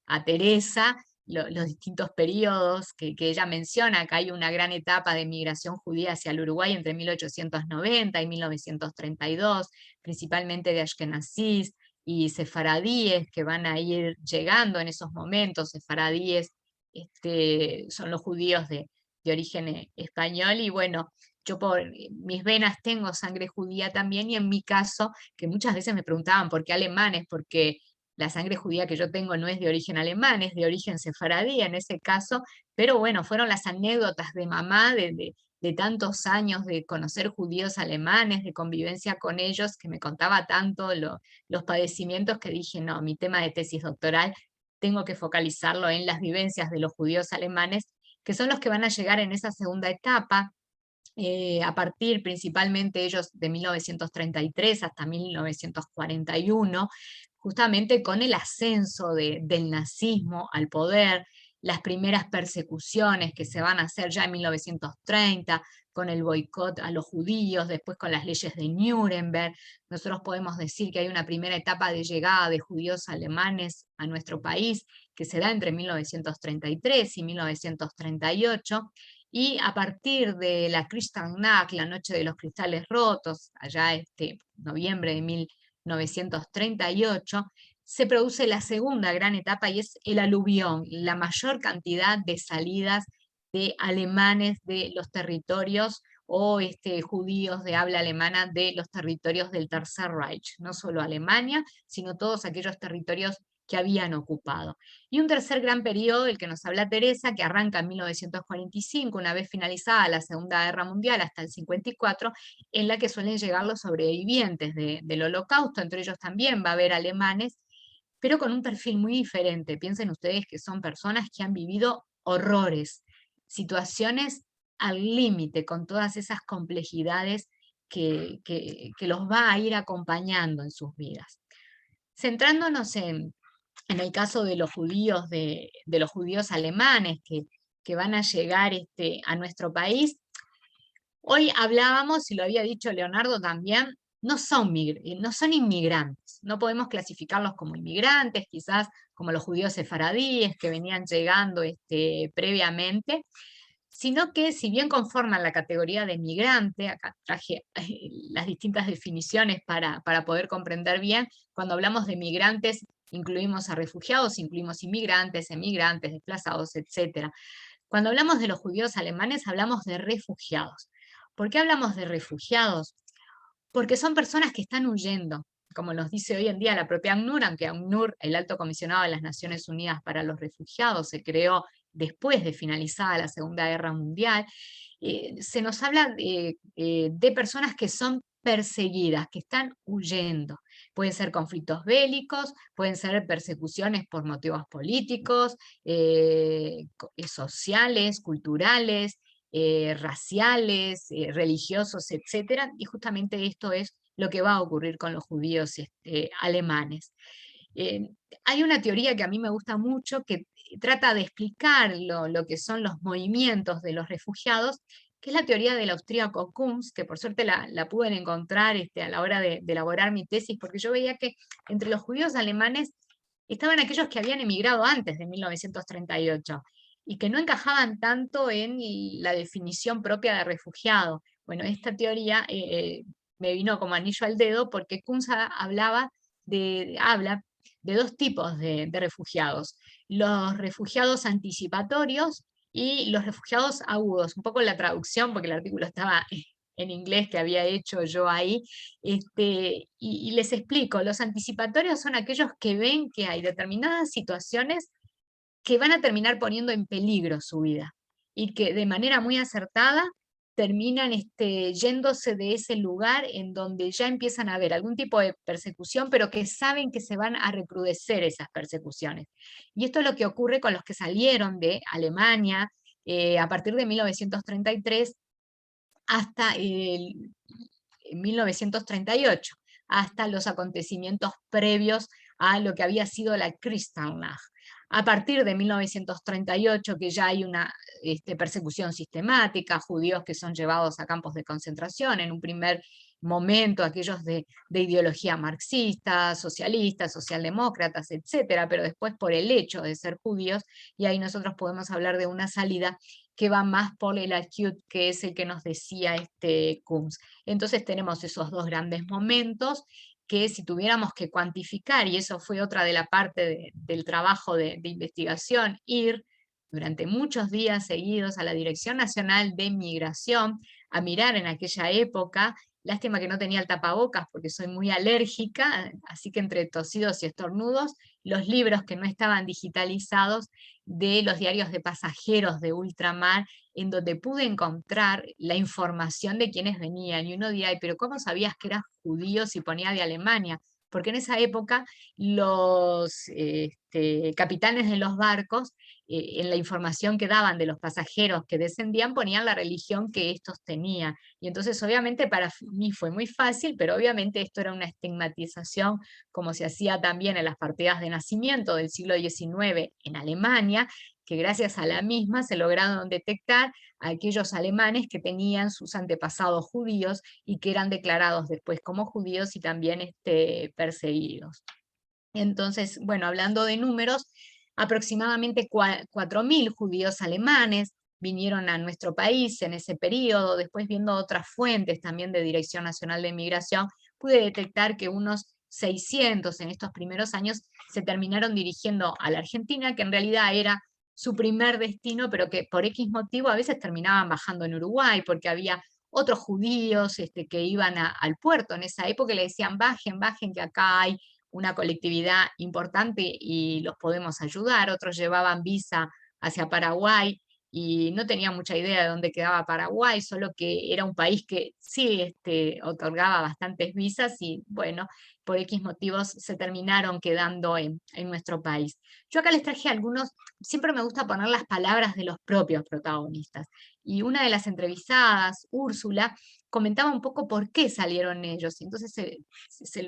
a Teresa los distintos periodos que ella menciona, que hay una gran etapa de migración judía hacia el Uruguay entre 1890 y 1932, principalmente de Ashkenazíes y sefaradíes que van a ir llegando en esos momentos. Sefaradíes son los judíos de origen español, y bueno, yo por mis venas tengo sangre judía también, y en mi caso, que muchas veces me preguntaban por qué alemanes, porque la sangre judía que yo tengo no es de origen alemán, es de origen sefaradí en ese caso, pero bueno, fueron las anécdotas de mamá de tantos años de conocer judíos alemanes, de convivencia con ellos, que me contaba tanto los padecimientos, que dije, no, mi tema de tesis doctoral tengo que focalizarlo en las vivencias de los judíos alemanes, que son los que van a llegar en esa segunda etapa, a partir principalmente ellos de 1933 hasta 1941, justamente con el ascenso del nazismo al poder, las primeras persecuciones que se van a hacer ya en 1930, con el boicot a los judíos, después con las leyes de Nuremberg. Nosotros podemos decir que hay una primera etapa de llegada de judíos alemanes a nuestro país, que se da entre 1933 y 1938, y a partir de la Kristallnacht, la noche de los cristales rotos, allá noviembre de 1938, se produce la segunda gran etapa, y es el aluvión, la mayor cantidad de salidas de alemanes de los territorios, o judíos de habla alemana de los territorios del Tercer Reich, no solo Alemania, sino todos aquellos territorios que habían ocupado. Y un tercer gran periodo, el que nos habla Teresa, que arranca en 1945, una vez finalizada la Segunda Guerra Mundial, hasta el 54, en la que suelen llegar los sobrevivientes del Holocausto. Entre ellos también va a haber alemanes, pero con un perfil muy diferente. Piensen ustedes que son personas que han vivido horrores, situaciones al límite, con todas esas complejidades que los va a ir acompañando en sus vidas. Centrándonos en el caso de los judíos, de los judíos alemanes que van a llegar a nuestro país, hoy hablábamos, y lo había dicho Leonardo también, no son inmigrantes, no podemos clasificarlos como inmigrantes, quizás como los judíos sefaradíes que venían llegando previamente, sino que si bien conforman la categoría de migrante, acá traje las distintas definiciones para poder comprender bien, cuando hablamos de migrantes incluimos a refugiados, incluimos inmigrantes, emigrantes, desplazados, etc. Cuando hablamos de los judíos alemanes hablamos de refugiados. ¿Por qué hablamos de refugiados? Porque son personas que están huyendo, como nos dice hoy en día la propia ACNUR, aunque ACNUR, el Alto Comisionado de las Naciones Unidas para los Refugiados, se creó después de finalizada la Segunda Guerra Mundial. Se nos habla de personas que son perseguidas, que están huyendo. Pueden ser conflictos bélicos, pueden ser persecuciones por motivos políticos, sociales, culturales, raciales, religiosos, etc. Y justamente esto es lo que va a ocurrir con los judíos alemanes. Hay una teoría que a mí me gusta mucho, que trata de explicar lo que son los movimientos de los refugiados, que es la teoría del austríaco Kunz, que por suerte la pude encontrar a la hora de elaborar mi tesis, porque yo veía que entre los judíos alemanes estaban aquellos que habían emigrado antes de 1938, y que no encajaban tanto en la definición propia de refugiado. Bueno, esta teoría me vino como anillo al dedo, porque Kunz habla de dos tipos de refugiados: los refugiados anticipatorios y los refugiados agudos. Un poco la traducción, porque el artículo estaba en inglés que había hecho yo ahí, y les explico. Los anticipatorios son aquellos que ven que hay determinadas situaciones que van a terminar poniendo en peligro su vida, y que de manera muy acertada terminan yéndose de ese lugar en donde ya empiezan a haber algún tipo de persecución, pero que saben que se van a recrudecer esas persecuciones. Y esto es lo que ocurre con los que salieron de Alemania a partir de 1933 hasta 1938, hasta los acontecimientos previos a lo que había sido la Kristallnacht. A partir de 1938, que ya hay una persecución sistemática, judíos que son llevados a campos de concentración, en un primer momento aquellos de ideología marxista, socialistas, socialdemócratas, etcétera, pero después por el hecho de ser judíos, y ahí nosotros podemos hablar de una salida que va más por el acute, que es el que nos decía Kunz. Entonces tenemos esos dos grandes momentos, que si tuviéramos que cuantificar, y eso fue otra de la parte del trabajo de investigación, ir durante muchos días seguidos a la Dirección Nacional de Migración, a mirar en aquella época. Lástima que no tenía el tapabocas porque soy muy alérgica, así que entre tosidos y estornudos, los libros que no estaban digitalizados de los diarios de pasajeros de ultramar, en donde pude encontrar la información de quienes venían. Y uno dirá, pero ¿cómo sabías que eras judío si ponía de Alemania? Porque en esa época los capitanes de los barcos, en la información que daban de los pasajeros que descendían, ponían la religión que estos tenían. Y entonces obviamente para mí fue muy fácil, pero obviamente esto era una estigmatización, como se hacía también en las partidas de nacimiento del siglo XIX en Alemania, que gracias a la misma se lograron detectar a aquellos alemanes que tenían sus antepasados judíos y que eran declarados después como judíos y también perseguidos. Entonces, bueno, hablando de números, aproximadamente 4.000 judíos alemanes vinieron a nuestro país en ese periodo. Después, viendo otras fuentes también de Dirección Nacional de Migración, pude detectar que unos 600 en estos primeros años se terminaron dirigiendo a la Argentina, que en realidad era su primer destino, pero que por X motivo a veces terminaban bajando en Uruguay, porque había otros judíos que iban al puerto en esa época y le decían, bajen, bajen, que acá hay una colectividad importante y los podemos ayudar. Otros llevaban visa hacia Paraguay y no tenía mucha idea de dónde quedaba Paraguay, solo que era un país que sí otorgaba bastantes visas y bueno, por X motivos se terminaron quedando en nuestro país. Yo acá les traje algunos, siempre me gusta poner las palabras de los propios protagonistas, y una de las entrevistadas, Úrsula, comentaba un poco por qué salieron ellos. Entonces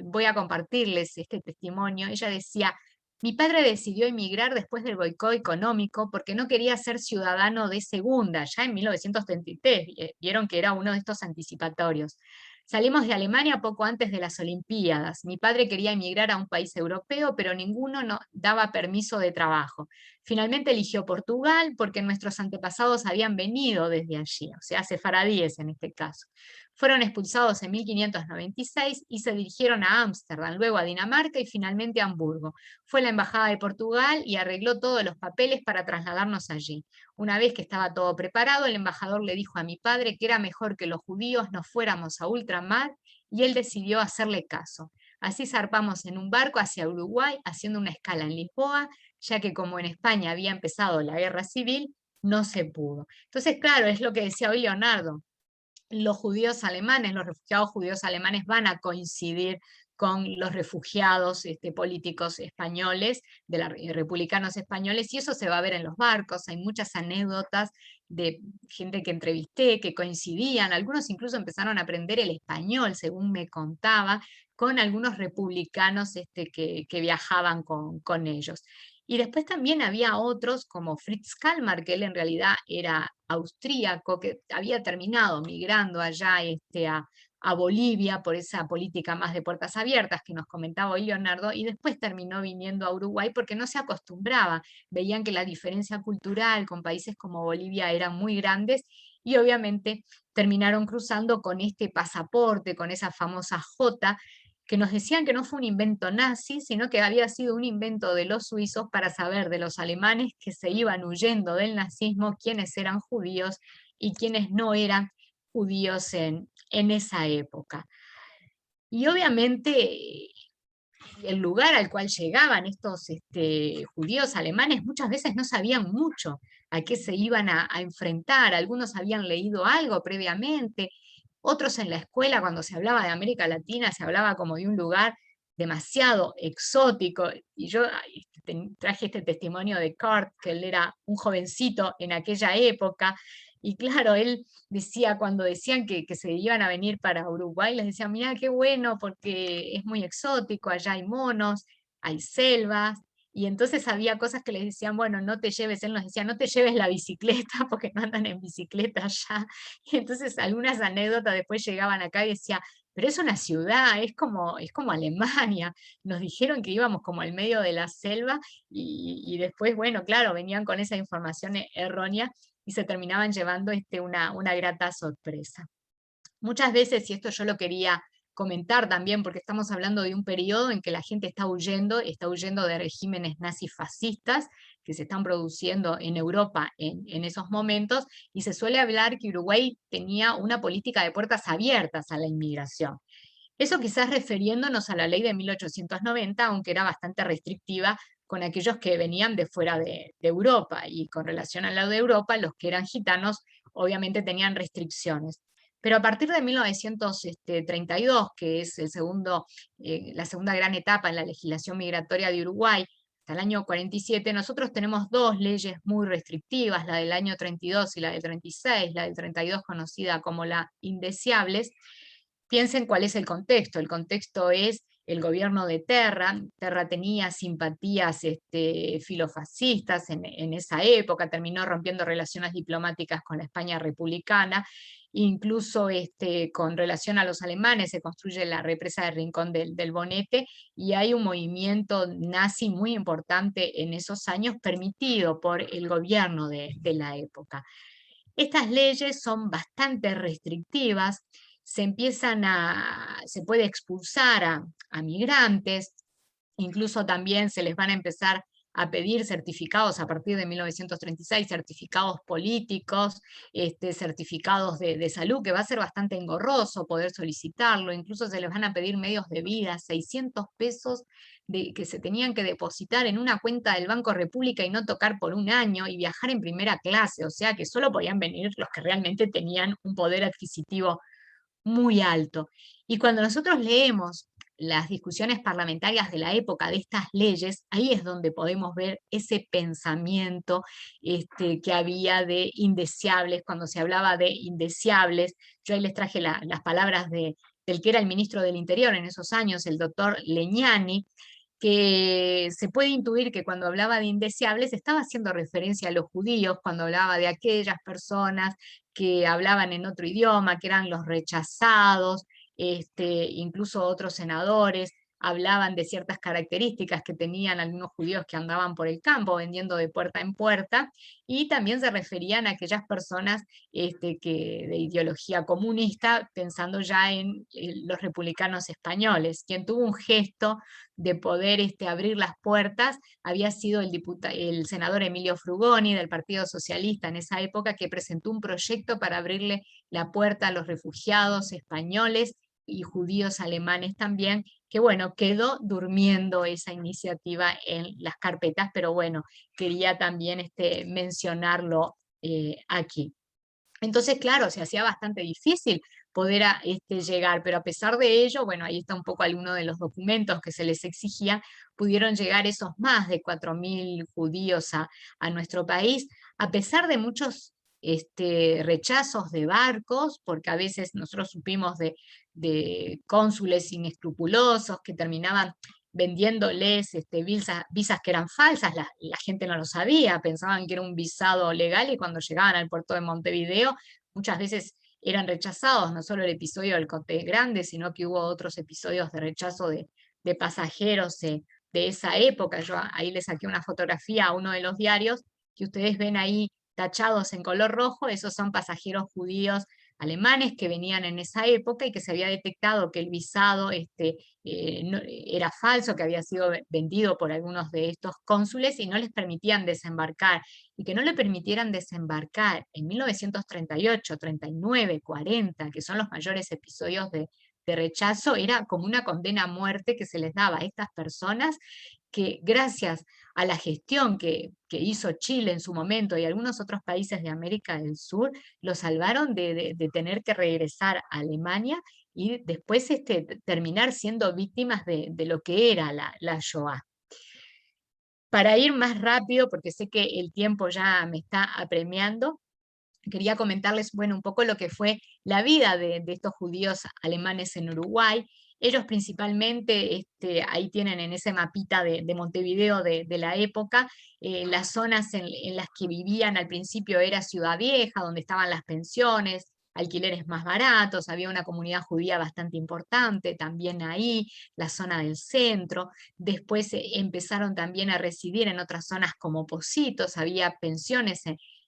voy a compartirles este testimonio. Ella decía, mi padre decidió emigrar después del boicot económico porque no quería ser ciudadano de segunda, ya en 1933, vieron que era uno de estos anticipatorios. Salimos de Alemania poco antes de las Olimpiadas. Mi padre quería emigrar a un país europeo, pero ninguno no daba permiso de trabajo. Finalmente eligió Portugal porque nuestros antepasados habían venido desde allí, o sea, sefaradíes en este caso. Fueron expulsados en 1596 y se dirigieron a Ámsterdam, luego a Dinamarca y finalmente a Hamburgo. Fue la embajada de Portugal y arregló todos los papeles para trasladarnos allí. Una vez que estaba todo preparado, el embajador le dijo a mi padre que era mejor que los judíos no fuéramos a ultramar y él decidió hacerle caso. Así zarpamos en un barco hacia Uruguay, haciendo una escala en Lisboa, ya que como en España había empezado la guerra civil, no se pudo. Entonces, claro, es lo que decía hoy Leonardo, los judíos alemanes, los refugiados judíos alemanes van a coincidir con los refugiados políticos españoles, republicanos españoles, y eso se va a ver en los barcos. Hay muchas anécdotas de gente que entrevisté que coincidían, algunos incluso empezaron a aprender el español, según me contaba, con algunos republicanos que viajaban con ellos. Y después también había otros como Fritz Kalmar, que él en realidad era austríaco, que había terminado migrando allá a Bolivia por esa política más de puertas abiertas que nos comentaba hoy Leonardo, y después terminó viniendo a Uruguay porque no se acostumbraba. Veían que la diferencia cultural con países como Bolivia eran muy grandes y obviamente terminaron cruzando con este pasaporte, con esa famosa J, que nos decían que no fue un invento nazi, sino que había sido un invento de los suizos para saber de los alemanes que se iban huyendo del nazismo, quiénes eran judíos y quiénes no eran judíos en esa época. Y obviamente el lugar al cual llegaban estos judíos alemanes muchas veces no sabían mucho a qué se iban a enfrentar, algunos habían leído algo previamente, otros en la escuela cuando se hablaba de América Latina se hablaba como de un lugar demasiado exótico, y yo traje este testimonio de Kurt, que él era un jovencito en aquella época, Y claro, él decía, cuando decían que se iban a venir para Uruguay, les decía, mirá qué bueno, porque es muy exótico, allá hay monos, hay selvas, y entonces había cosas que les decían, bueno, no te lleves, él nos decía, no te lleves la bicicleta, porque no andan en bicicleta allá. Y entonces algunas anécdotas después llegaban acá y decía, pero es una ciudad, es como Alemania. Nos dijeron que íbamos como al medio de la selva, y después, bueno, claro, venían con esa información errónea, y se terminaban llevando una grata sorpresa. Muchas veces, y esto yo lo quería comentar también, porque estamos hablando de un periodo en que la gente está huyendo de regímenes nazifascistas que se están produciendo en Europa en esos momentos, y se suele hablar que Uruguay tenía una política de puertas abiertas a la inmigración. Eso quizás refiriéndonos a la ley de 1890, aunque era bastante restrictiva con aquellos que venían de fuera de Europa, y con relación al lado de Europa, los que eran gitanos obviamente tenían restricciones. Pero a partir de 1932, que es la segunda gran etapa en la legislación migratoria de Uruguay, hasta el año 47, nosotros tenemos dos leyes muy restrictivas, la del año 32 y la del 36, la del 32 conocida como la Indeseables. Piensen cuál es el contexto. El contexto es el gobierno de Terra. Terra tenía simpatías filofascistas en esa época, terminó rompiendo relaciones diplomáticas con la España republicana, incluso con relación a los alemanes se construye la represa de Rincón del Bonete, y hay un movimiento nazi muy importante en esos años, permitido por el gobierno de la época. Estas leyes son bastante restrictivas, se puede expulsar a migrantes, incluso también se les van a empezar a pedir certificados a partir de 1936, certificados políticos, certificados de salud, que va a ser bastante engorroso poder solicitarlo, incluso se les van a pedir medios de vida, 600 pesos que se tenían que depositar en una cuenta del Banco República y no tocar por un año, y viajar en primera clase, o sea que solo podían venir los que realmente tenían un poder adquisitivo muy alto. Y cuando nosotros leemos las discusiones parlamentarias de la época de estas leyes, ahí es donde podemos ver ese pensamiento que había de indeseables. Cuando se hablaba de indeseables, yo ahí les traje las palabras del que era el ministro del Interior en esos años, el doctor Legnani, que se puede intuir que cuando hablaba de indeseables estaba haciendo referencia a los judíos, cuando hablaba de aquellas personas que hablaban en otro idioma, que eran los rechazados. Incluso otros senadores hablaban de ciertas características que tenían algunos judíos que andaban por el campo vendiendo de puerta en puerta, y también se referían a aquellas personas que de ideología comunista, pensando ya en los republicanos españoles. Quien tuvo un gesto de poder abrir las puertas había sido el senador Emilio Frugoni del Partido Socialista en esa época, que presentó un proyecto para abrirle la puerta a los refugiados españoles y judíos alemanes también, que bueno, quedó durmiendo esa iniciativa en las carpetas, pero bueno, quería también mencionarlo aquí. Entonces, claro, se hacía bastante difícil poder llegar, pero a pesar de ello, bueno, ahí está un poco alguno de los documentos que se les exigía, pudieron llegar esos más de 4.000 judíos a nuestro país, a pesar de muchos rechazos de barcos, porque a veces nosotros supimos de cónsules inescrupulosos que terminaban vendiéndoles visas que eran falsas. La gente no lo sabía, pensaban que era un visado legal, y cuando llegaban al puerto de Montevideo muchas veces eran rechazados. No solo el episodio del Cote Grande, sino que hubo otros episodios de rechazo de pasajeros de esa época. Yo ahí le saqué una fotografía a uno de los diarios que ustedes ven ahí tachados en color rojo. Esos son pasajeros judíos alemanes que venían en esa época, y que se había detectado que el visado era falso, que había sido vendido por algunos de estos cónsules, y no les permitían desembarcar. Y que no le permitieran desembarcar en 1938, 39, 40, que son los mayores episodios de rechazo, era como una condena a muerte que se les daba a estas personas, que gracias a la gestión que hizo Chile en su momento y algunos otros países de América del Sur, lo salvaron de tener que regresar a Alemania, y después terminar siendo víctimas de lo que era la Shoah. Para ir más rápido, porque sé que el tiempo ya me está apremiando, quería comentarles, bueno, un poco lo que fue la vida de estos judíos alemanes en Uruguay. Ellos principalmente, ahí tienen en ese mapita de Montevideo de la época, las zonas en las que vivían al principio era Ciudad Vieja, donde estaban las pensiones, alquileres más baratos, había una comunidad judía bastante importante también ahí, la zona del centro. Después empezaron también a residir en otras zonas como Pocitos, había pensiones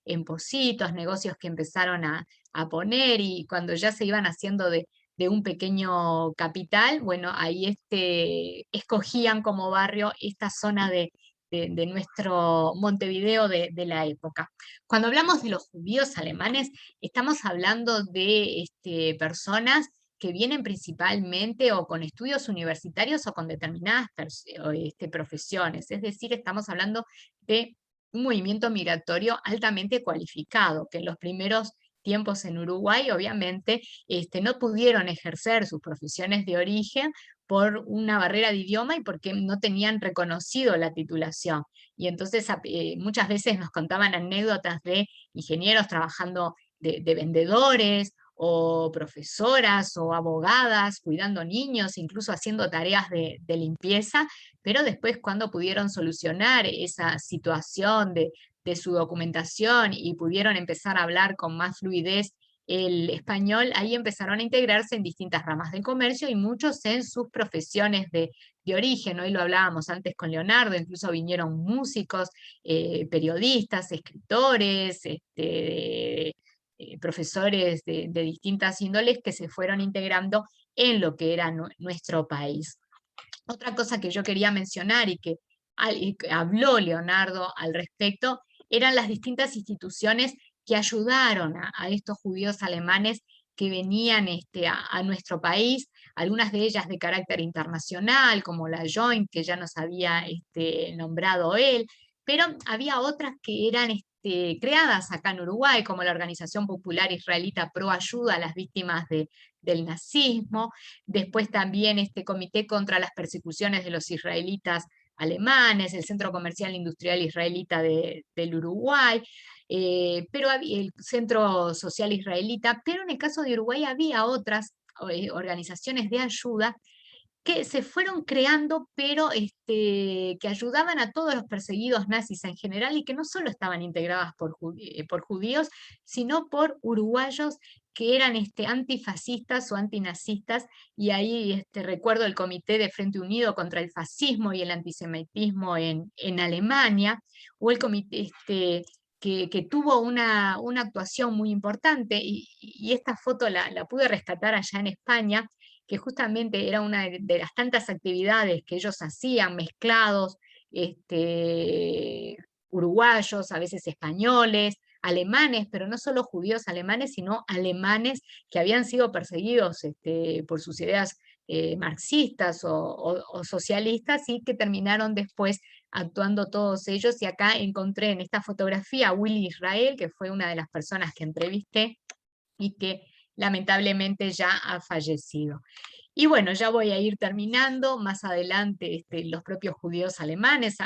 en Pocitos, negocios que empezaron a poner, y cuando ya se iban haciendo de un pequeño capital, bueno, ahí escogían como barrio esta zona de nuestro Montevideo de la época. Cuando hablamos de los judíos alemanes, estamos hablando de personas que vienen principalmente o con estudios universitarios o con determinadas profesiones, es decir, estamos hablando de un movimiento migratorio altamente cualificado, que en los primeros tiempos en Uruguay, obviamente, no pudieron ejercer sus profesiones de origen por una barrera de idioma y porque no tenían reconocido la titulación. Y entonces muchas veces nos contaban anécdotas de ingenieros trabajando de vendedores, o profesoras, o abogadas, cuidando niños, incluso haciendo tareas de limpieza, pero después cuando pudieron solucionar esa situación de su documentación y pudieron empezar a hablar con más fluidez el español, ahí empezaron a integrarse en distintas ramas del comercio y muchos en sus profesiones de origen. Hoy lo hablábamos antes con Leonardo, incluso vinieron músicos, periodistas, escritores, profesores de distintas índoles que se fueron integrando en lo que era nuestro país. Otra cosa que yo quería mencionar y que habló Leonardo al respecto, eran las distintas instituciones que ayudaron a estos judíos alemanes que venían a nuestro país, algunas de ellas de carácter internacional, como la Joint, que ya nos había nombrado él, pero había otras que eran creadas acá en Uruguay, como la Organización Popular Israelita Pro Ayuda a las Víctimas del Nazismo, después también Comité contra las Persecuciones de los Israelitas Alemanes, el Centro Comercial Industrial Israelita del Uruguay, pero el Centro Social Israelita, pero en el caso de Uruguay había otras organizaciones de ayuda que se fueron creando, pero que ayudaban a todos los perseguidos nazis en general y que no solo estaban integradas por judíos, sino por uruguayos que eran antifascistas o antinazistas, y ahí recuerdo el Comité de Frente Unido contra el Fascismo y el Antisemitismo en Alemania, o el comité que tuvo una actuación muy importante, y esta foto la pude rescatar allá en España, que justamente era una de las tantas actividades que ellos hacían, mezclados, uruguayos, a veces españoles, alemanes, pero no solo judíos alemanes, sino alemanes que habían sido perseguidos por sus ideas marxistas o socialistas, y que terminaron después actuando todos ellos. Y acá encontré en esta fotografía a Willy Israel, que fue una de las personas que entrevisté y que lamentablemente ya ha fallecido. Y bueno, ya voy a ir terminando. Más adelante los propios judíos alemanes,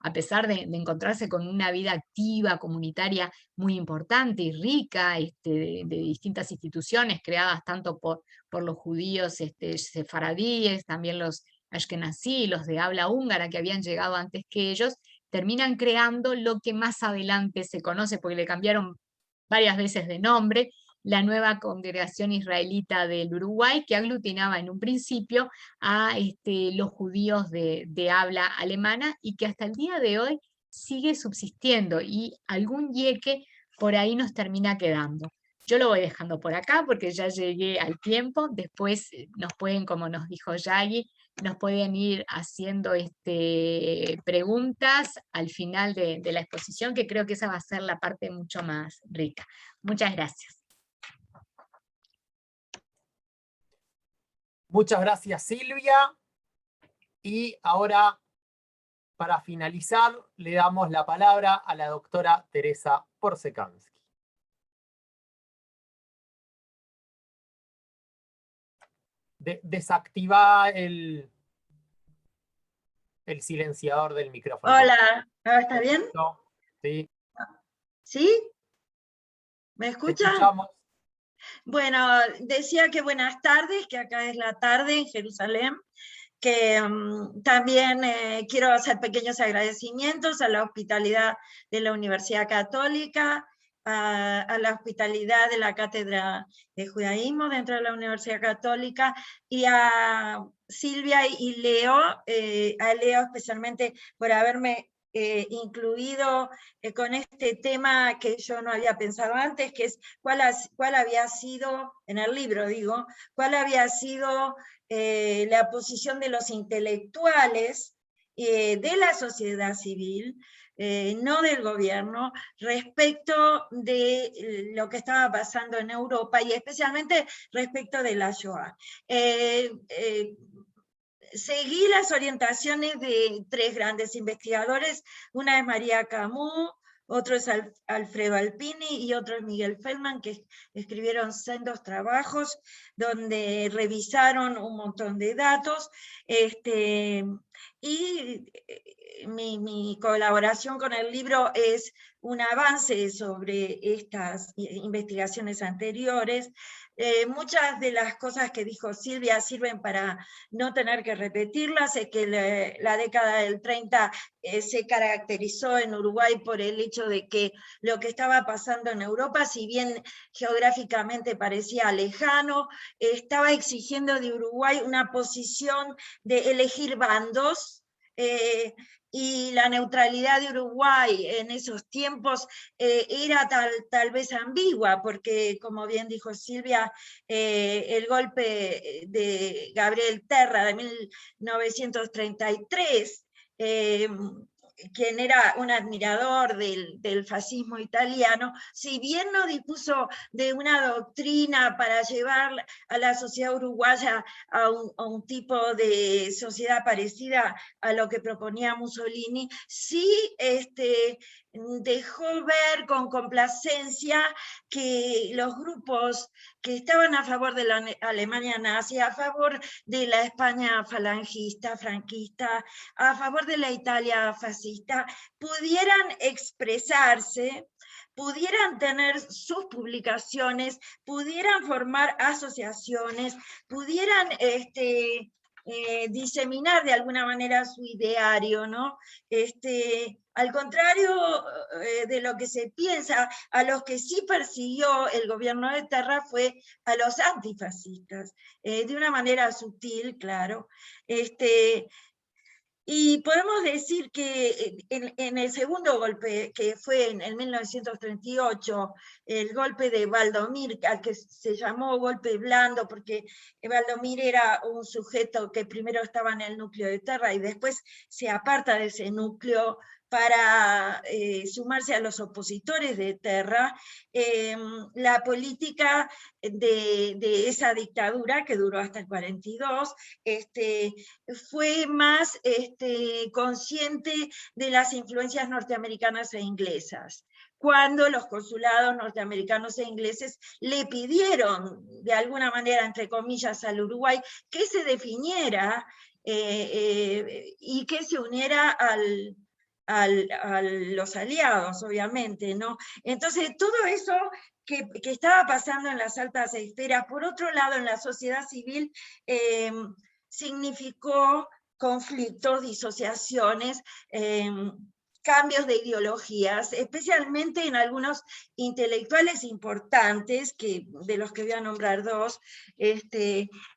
a pesar de encontrarse con una vida activa, comunitaria muy importante y rica, de distintas instituciones creadas tanto por los judíos sefaradíes, también los ashkenazí, los de habla húngara que habían llegado antes que ellos, terminan creando lo que más adelante se conoce, porque le cambiaron varias veces de nombre, la nueva Congregación Israelita del Uruguay, que aglutinaba en un principio a los judíos de habla alemana, y que hasta el día de hoy sigue subsistiendo, y algún yeque por ahí nos termina quedando. Yo lo voy dejando por acá porque ya llegué al tiempo. Después nos pueden, como nos dijo Yagi, nos pueden ir haciendo preguntas al final de la exposición, que creo que esa va a ser la parte mucho más rica. Muchas gracias. Muchas gracias, Silvia. Y ahora, para finalizar, le damos la palabra a la doctora Teresa Porsekansky. Desactiva el silenciador del micrófono. Hola, ¿está bien? Sí. ¿Sí? ¿Me Te escuchan? escuchamos. Bueno, decía que buenas tardes, que acá es la tarde en Jerusalén, que también quiero hacer pequeños agradecimientos a la hospitalidad de la Universidad Católica, a la hospitalidad de la Cátedra de Judaísmo dentro de la Universidad Católica, y a Silvia y Leo, a Leo especialmente por haberme incluido con este tema que yo no había pensado antes, que es cuál había sido, en el libro digo, cuál había sido la posición de los intelectuales de la sociedad civil, no del gobierno, respecto de lo que estaba pasando en Europa y especialmente respecto de la Shoah. Seguí las orientaciones de tres grandes investigadores, una es María Camus, otro es Alfredo Alpini y otro es Miguel Feldman, que escribieron sendos trabajos donde revisaron un montón de datos, y mi colaboración con el libro es un avance sobre estas investigaciones anteriores. Muchas de las cosas que dijo Silvia sirven para no tener que repetirlas. Es que la década del 30 se caracterizó en Uruguay por el hecho de que lo que estaba pasando en Europa, si bien geográficamente parecía lejano, estaba exigiendo de Uruguay una posición de elegir bandos, y la neutralidad de Uruguay en esos tiempos era tal vez ambigua, porque como bien dijo Silvia, el golpe de Gabriel Terra de 1933, quien era un admirador del fascismo italiano, si bien no dispuso de una doctrina para llevar a la sociedad uruguaya a un tipo de sociedad parecida a lo que proponía Mussolini, sí dejó ver con complacencia que los grupos que estaban a favor de la Alemania nazi, a favor de la España falangista, franquista, a favor de la Italia fascista, pudieran expresarse, pudieran tener sus publicaciones, pudieran formar asociaciones, pudieran diseminar de alguna manera su ideario, ¿no? Al contrario de lo que se piensa, a los que sí persiguió el gobierno de Terra fue a los antifascistas, de una manera sutil, claro. Y podemos decir que en el segundo golpe, que fue en 1938, el golpe de Valdomir, al que se llamó golpe blando, porque Valdomir era un sujeto que primero estaba en el núcleo de Terra y después se aparta de ese núcleo para sumarse a los opositores de Terra. La política de esa dictadura, que duró hasta el 42, fue más consciente de las influencias norteamericanas e inglesas, cuando los consulados norteamericanos e ingleses le pidieron, de alguna manera, entre comillas, al Uruguay, que se definiera y que se uniera a los aliados, obviamente, ¿no? Entonces, todo eso que estaba pasando en las altas esferas, por otro lado, en la sociedad civil, significó conflictos, disociaciones, cambios de ideologías, especialmente en algunos intelectuales importantes, de los que voy a nombrar dos,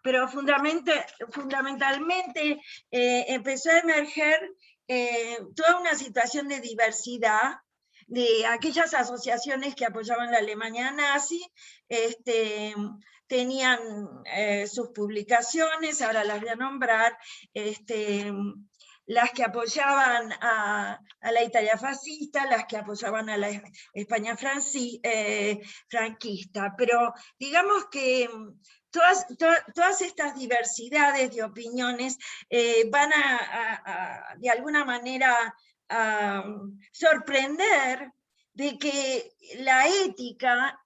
pero fundamentalmente empezó a emerger toda una situación de diversidad de aquellas asociaciones que apoyaban la Alemania nazi, tenían sus publicaciones, ahora las voy a nombrar, las que apoyaban a la Italia fascista, las que apoyaban a la España franquista, pero digamos que todas estas diversidades de opiniones van de alguna manera a sorprender de que la ética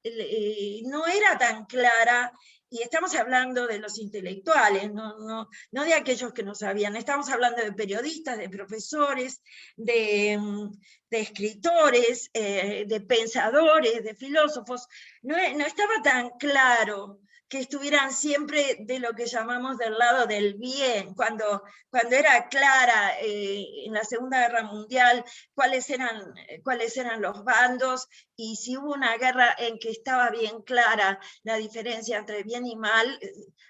no era tan clara y estamos hablando de los intelectuales, no de aquellos que no sabían, estamos hablando de periodistas, de profesores, de escritores, de pensadores, de filósofos. No estaba tan claro que estuvieran siempre de lo que llamamos del lado del bien, cuando era clara en la Segunda Guerra Mundial cuáles eran los bandos, y si hubo una guerra en que estaba bien clara la diferencia entre bien y mal,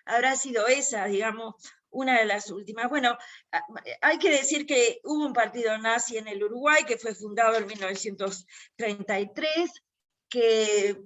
habrá sido esa, digamos, una de las últimas. Bueno, hay que decir que hubo un partido nazi en el Uruguay que fue fundado en 1933, que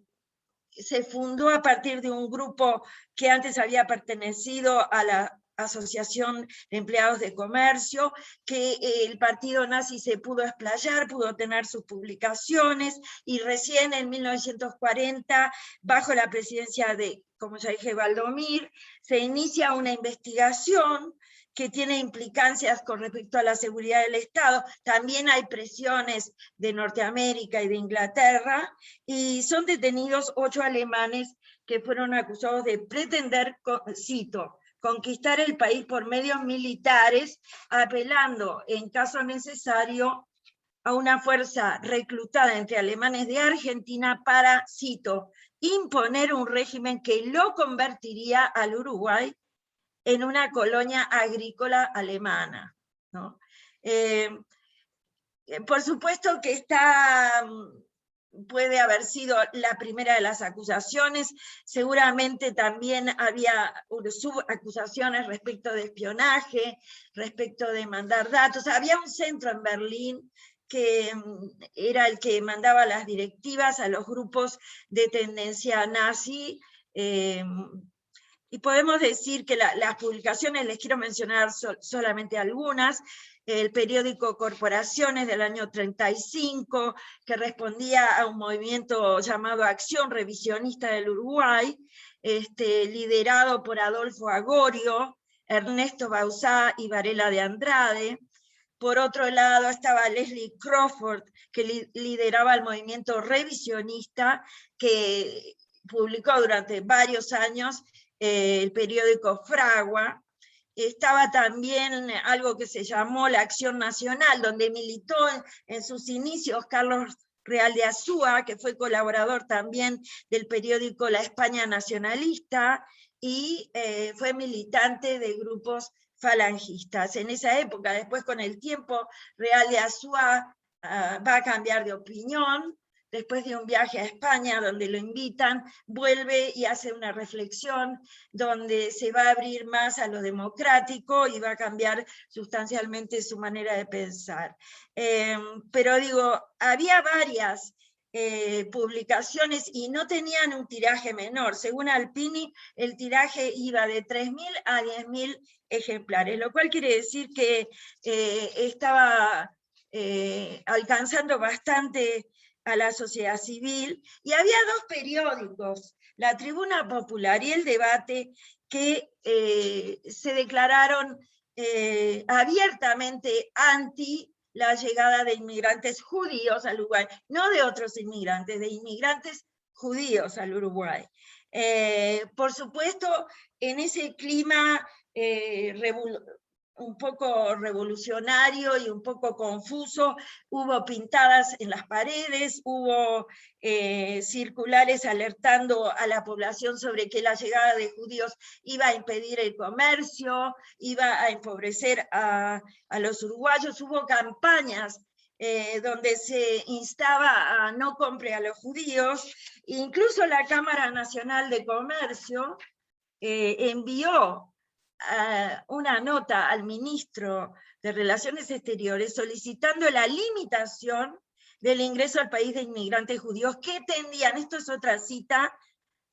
se fundó a partir de un grupo que antes había pertenecido a la Asociación de Empleados de Comercio, que el partido nazi se pudo explayar, pudo tener sus publicaciones, y recién en 1940, bajo la presidencia de, como ya dije, Valdomir, se inicia una investigación que tiene implicancias con respecto a la seguridad del Estado. También hay presiones de Norteamérica y de Inglaterra, y son detenidos 8 alemanes que fueron acusados de pretender, cito, conquistar el país por medios militares, apelando en caso necesario a una fuerza reclutada entre alemanes de Argentina para, cito, imponer un régimen que lo convertiría al Uruguay en una colonia agrícola alemana, ¿no? Por supuesto que puede haber sido la primera de las acusaciones, seguramente también había subacusaciones respecto de espionaje, respecto de mandar datos. Había un centro en Berlín que era el que mandaba las directivas a los grupos de tendencia nazi, y podemos decir que las publicaciones, les quiero mencionar solamente algunas: el periódico Corporaciones del año 35, que respondía a un movimiento llamado Acción Revisionista del Uruguay, liderado por Adolfo Agorio, Ernesto Bauzá y Varela de Andrade. Por otro lado estaba Leslie Crawford, que lideraba el movimiento revisionista, que publicó durante varios años el periódico Fragua. Estaba también algo que se llamó la Acción Nacional, donde militó en sus inicios Carlos Real de Azúa, que fue colaborador también del periódico La España Nacionalista, y fue militante de grupos falangistas. En esa época, después con el tiempo, Real de Azúa va a cambiar de opinión. Después de un viaje a España donde lo invitan, vuelve y hace una reflexión donde se va a abrir más a lo democrático y va a cambiar sustancialmente su manera de pensar. Pero digo, había varias publicaciones y no tenían un tiraje menor. Según Alpini, el tiraje iba de 3.000 a 10.000 ejemplares, lo cual quiere decir que estaba alcanzando bastante a la sociedad civil. Y había 2 periódicos, La Tribuna Popular y El Debate, que se declararon abiertamente anti la llegada de inmigrantes judíos al Uruguay, no de otros inmigrantes, de inmigrantes judíos al Uruguay. Por supuesto, en ese clima un poco revolucionario y un poco confuso, hubo pintadas en las paredes, hubo circulares alertando a la población sobre que la llegada de judíos iba a impedir el comercio, iba a empobrecer a los uruguayos. Hubo campañas donde se instaba a no compre a los judíos. Incluso la Cámara Nacional de Comercio envió una nota al ministro de Relaciones Exteriores solicitando la limitación del ingreso al país de inmigrantes judíos que tendían, esto es otra cita,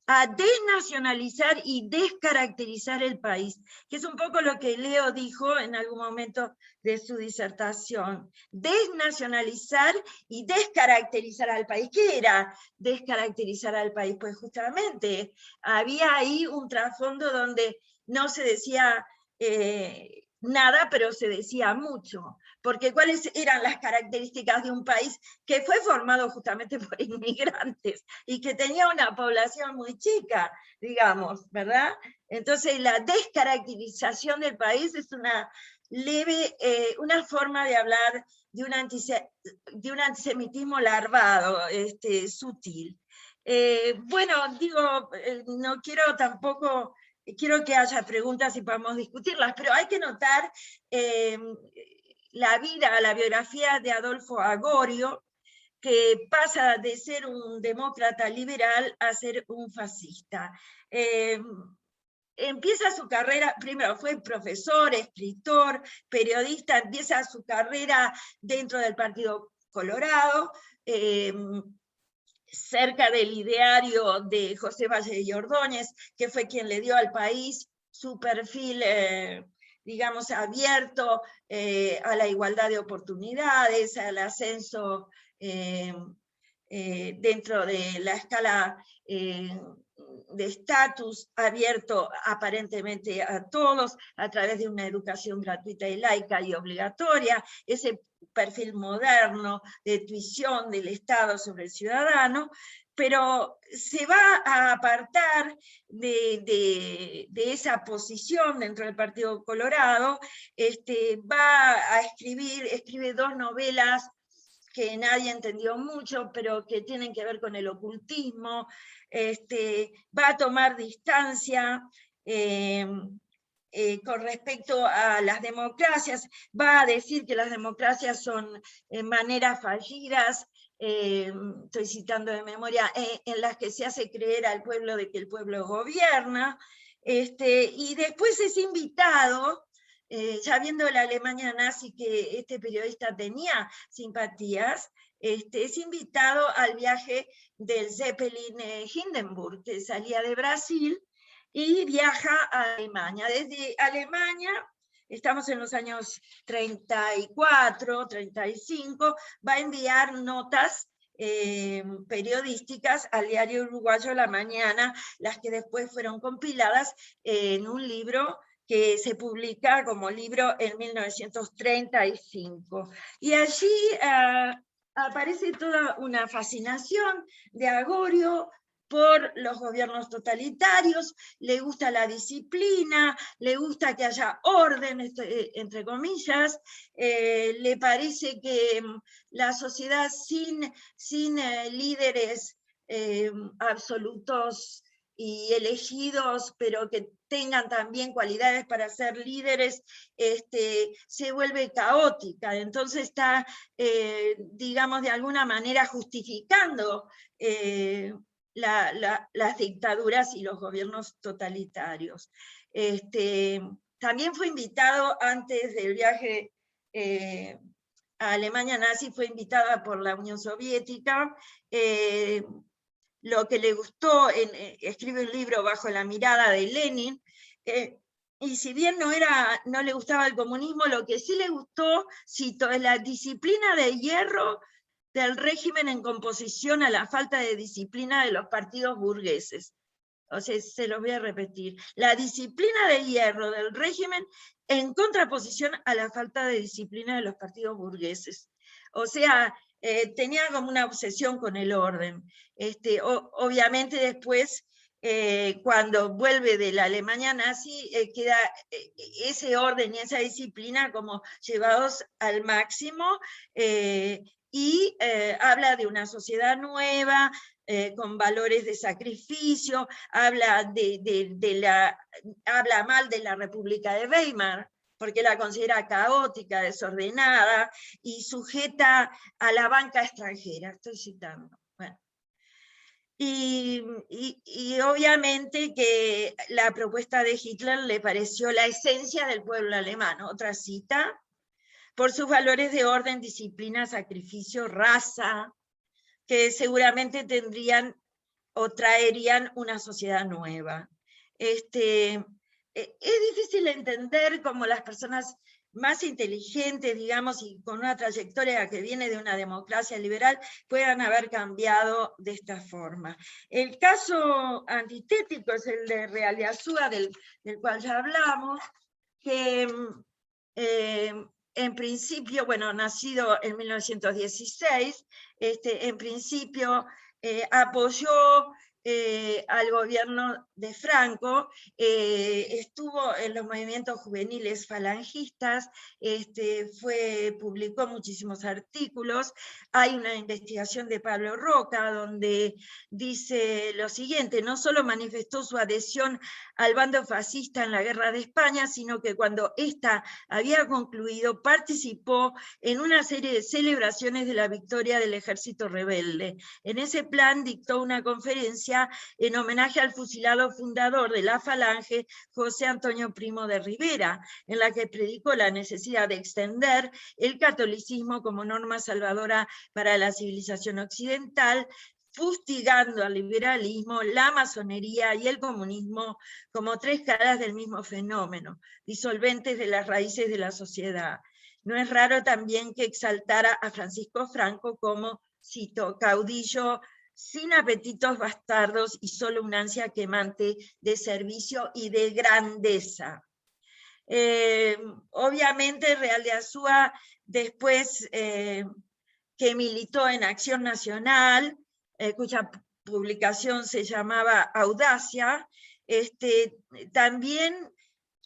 a desnacionalizar y descaracterizar el país, que es un poco lo que Leo dijo en algún momento de su disertación. Desnacionalizar y descaracterizar al país. ¿Qué era descaracterizar al país? Pues justamente había ahí un trasfondo donde no se decía nada, pero se decía mucho, porque cuáles eran las características de un país que fue formado justamente por inmigrantes y que tenía una población muy chica, digamos, ¿verdad? Entonces la descaracterización del país es una leve, una forma de hablar de un antisemitismo larvado, sutil. Bueno, digo, no quiero tampoco... Quiero que haya preguntas y podamos discutirlas, pero hay que notar la biografía de Adolfo Agorio, que pasa de ser un demócrata liberal a ser un fascista. Empieza su carrera, primero fue profesor, escritor, periodista, empieza su carrera dentro del Partido Colorado, cerca del ideario de José Valle y Ordóñez, que fue quien le dio al país su perfil, digamos, abierto a la igualdad de oportunidades, al ascenso dentro de la escala de estatus, abierto aparentemente a todos, a través de una educación gratuita y laica y obligatoria, ese perfil moderno de tuición del Estado sobre el ciudadano, pero se va a apartar de esa posición dentro del Partido Colorado, va a escribe 2 novelas que nadie entendió mucho, pero que tienen que ver con el ocultismo, va a tomar distancia con respecto a las democracias, va a decir que las democracias son maneras fallidas, estoy citando de memoria, en las que se hace creer al pueblo de que el pueblo gobierna, y después es invitado, ya viendo la Alemania nazi que este periodista tenía simpatías, es invitado al viaje del Zeppelin Hindenburg, que salía de Brasil, y viaja a Alemania. Desde Alemania, estamos en los años 34, 35, va a enviar notas periodísticas al diario uruguayo La Mañana, las que después fueron compiladas en un libro que se publica como libro en 1935. Y allí aparece toda una fascinación de Agorio por los gobiernos totalitarios, le gusta la disciplina, le gusta que haya orden, entre comillas, le parece que la sociedad sin líderes absolutos y elegidos, pero que tengan también cualidades para ser líderes, se vuelve caótica. Entonces está, digamos, de alguna manera justificando las dictaduras y los gobiernos totalitarios. También fue invitado antes del viaje a Alemania nazi, fue invitada por la Unión Soviética. Lo que le gustó, escribe un libro Bajo la mirada de Lenin, y si bien no le gustaba el comunismo, lo que sí le gustó, cito, es la disciplina de hierro del régimen en composición a la falta de disciplina de los partidos burgueses. O sea, se los voy a repetir. La disciplina de hierro del régimen en contraposición a la falta de disciplina de los partidos burgueses. O sea, tenía como una obsesión con el orden. Obviamente después, cuando vuelve de la Alemania nazi, queda ese orden y esa disciplina como llevados al máximo, y habla de una sociedad nueva, con valores de sacrificio, habla mal de la República de Weimar, porque la considera caótica, desordenada y sujeta a la banca extranjera, estoy citando. Bueno. Y obviamente que la propuesta de Hitler le pareció la esencia del pueblo alemán. Otra cita: por sus valores de orden, disciplina, sacrificio, raza, que seguramente tendrían o traerían una sociedad nueva. Es difícil entender cómo las personas más inteligentes, digamos, y con una trayectoria que viene de una democracia liberal, puedan haber cambiado de esta forma. El caso antitético es el de Realiazúa, del cual ya hablamos, que En principio, bueno, nacido en 1916, en principio apoyó al gobierno de Franco, estuvo en los movimientos juveniles falangistas, publicó muchísimos artículos. Hay una investigación de Pablo Roca donde dice lo siguiente: no solo manifestó su adhesión al bando fascista en la Guerra de España, sino que cuando ésta había concluido, participó en una serie de celebraciones de la victoria del ejército rebelde. En ese plan dictó una conferencia en homenaje al fusilado fundador de la Falange, José Antonio Primo de Rivera, en la que predicó la necesidad de extender el catolicismo como norma salvadora para la civilización occidental, fustigando al liberalismo, la masonería y el comunismo como tres caras del mismo fenómeno, disolventes de las raíces de la sociedad. No es raro también que exaltara a Francisco Franco como, cito, caudillo sin apetitos bastardos y solo una ansia quemante de servicio y de grandeza. Obviamente Real de Azúa, después que militó en Acción Nacional, cuya publicación se llamaba Audacia, también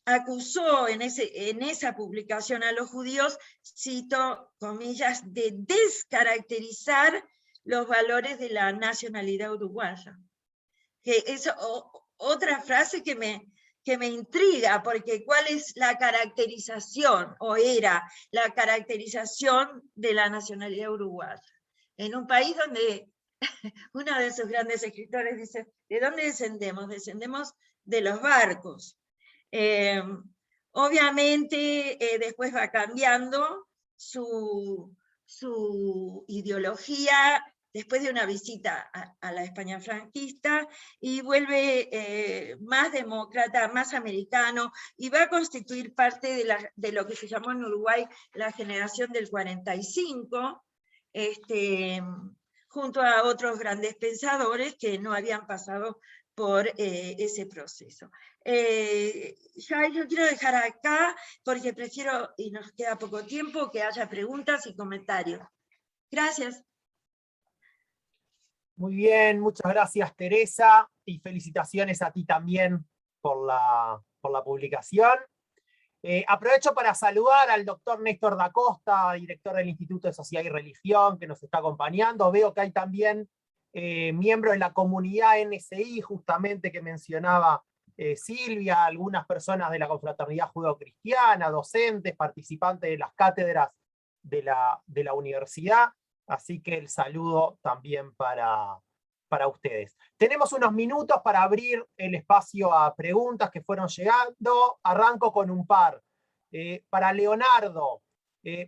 acusó en esa publicación a los judíos, cito comillas, de descaracterizar los valores de la nacionalidad uruguaya. Que es otra frase que me intriga, porque ¿cuál es la caracterización, o era la caracterización de la nacionalidad uruguaya? En un país donde uno de sus grandes escritores dice, ¿de dónde descendemos? Descendemos de los barcos. Obviamente después va cambiando su ideología después de una visita a la España franquista, y vuelve más demócrata, más americano, y va a constituir parte de lo que se llamó en Uruguay la generación del 45, junto a otros grandes pensadores que no habían pasado por ese proceso. Ya yo quiero dejar acá, porque prefiero, y nos queda poco tiempo, que haya preguntas y comentarios. Gracias. Muy bien, muchas gracias, Teresa, y felicitaciones a ti también por la publicación. Aprovecho para saludar al doctor Néstor da Costa, director del Instituto de Sociedad y Religión, que nos está acompañando. Veo que hay también miembros de la comunidad NSI, justamente que mencionaba Silvia, algunas personas de la confraternidad judeocristiana, docentes, participantes de las cátedras de la universidad. Así que el saludo también para ustedes. Tenemos unos minutos para abrir el espacio a preguntas que fueron llegando. Arranco con un par. Para Leonardo,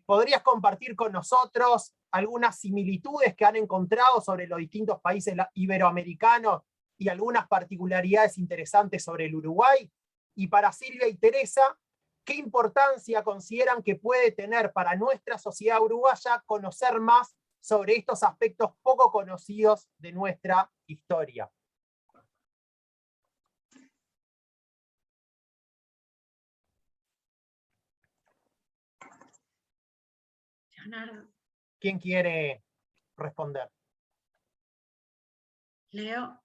¿podrías compartir con nosotros algunas similitudes que han encontrado sobre los distintos países iberoamericanos y algunas particularidades interesantes sobre el Uruguay? Y para Silvia y Teresa, ¿qué importancia consideran que puede tener para nuestra sociedad uruguaya conocer más sobre estos aspectos poco conocidos de nuestra historia? Leonardo. ¿Quién quiere responder? Leo.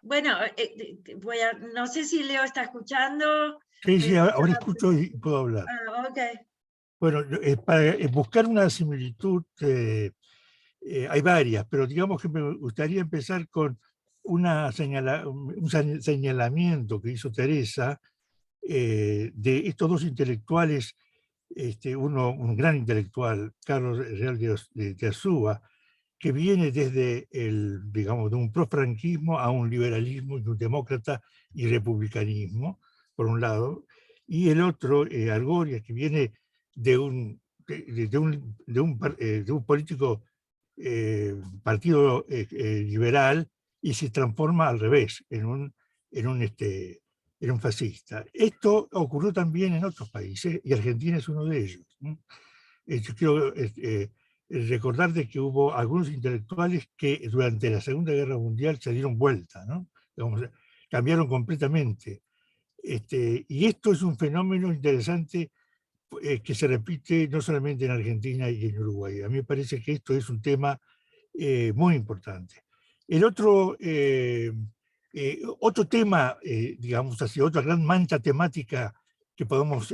Bueno, no sé si Leo está escuchando. Sí, ahora escucho y puedo hablar. Okay. Bueno, para buscar una similitud, hay varias, pero digamos que me gustaría empezar con un señalamiento que hizo Teresa de estos dos intelectuales, uno un gran intelectual, Carlos Real de Azúa, que viene desde digamos, de un profranquismo a un liberalismo y un demócrata y republicanismo, por un lado, y el otro, Argoria, que viene de un político partido liberal y se transforma al revés, en un fascista. Esto ocurrió también en otros países, y Argentina es uno de ellos. Yo quiero recordar de que hubo algunos intelectuales que durante la Segunda Guerra Mundial se dieron vuelta, ¿no? Digamos, cambiaron completamente. Y esto es un fenómeno interesante que se repite no solamente en Argentina y en Uruguay. A mí me parece que esto es un tema muy importante. El otro tema, digamos así, otra gran mancha temática que podemos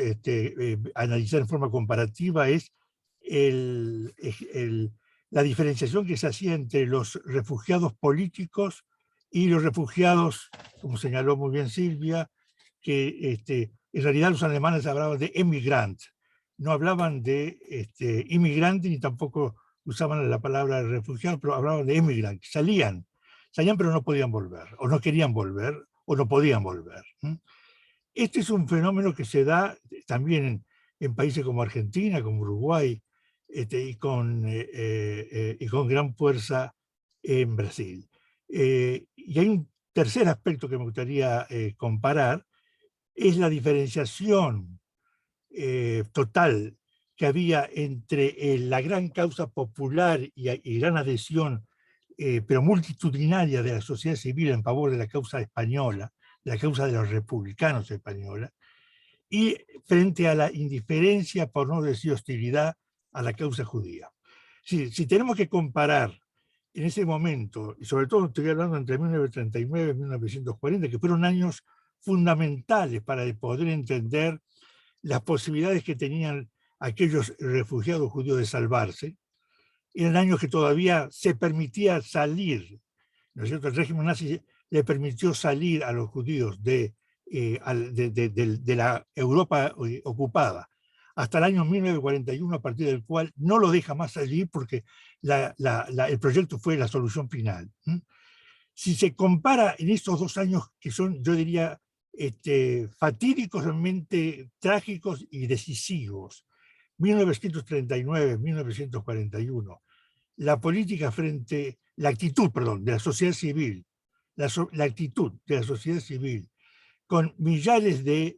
analizar en forma comparativa es la diferenciación que se hacía entre los refugiados políticos y los refugiados, como señaló muy bien Silvia, que en realidad los alemanes hablaban de emigrant, no hablaban de inmigrante ni tampoco usaban la palabra refugiado, pero hablaban de emigrant, salían pero no podían volver, o no querían volver, o no podían volver. Este es un fenómeno que se da también en países como Argentina, como Uruguay, y con gran fuerza en Brasil. Y hay un tercer aspecto que me gustaría comparar, es la diferenciación total que había entre la gran causa popular y gran adhesión, pero multitudinaria de la sociedad civil en favor de la causa española, de la causa de los republicanos española, y frente a la indiferencia, por no decir hostilidad, a la causa judía. Si tenemos que comparar en ese momento, y sobre todo estoy hablando entre 1939 y 1940, que fueron años fundamentales para poder entender las posibilidades que tenían aquellos refugiados judíos de salvarse, eran años que todavía se permitía salir, ¿no es cierto? El régimen nazi le permitió salir a los judíos de la Europa ocupada hasta el año 1941, a partir del cual no lo deja más salir porque el proyecto fue la solución final. Si se compara en estos 2 años que son, yo diría, fatídicos, realmente trágicos y decisivos, 1939-1941, la actitud de la sociedad civil, la actitud de la sociedad civil, con millares de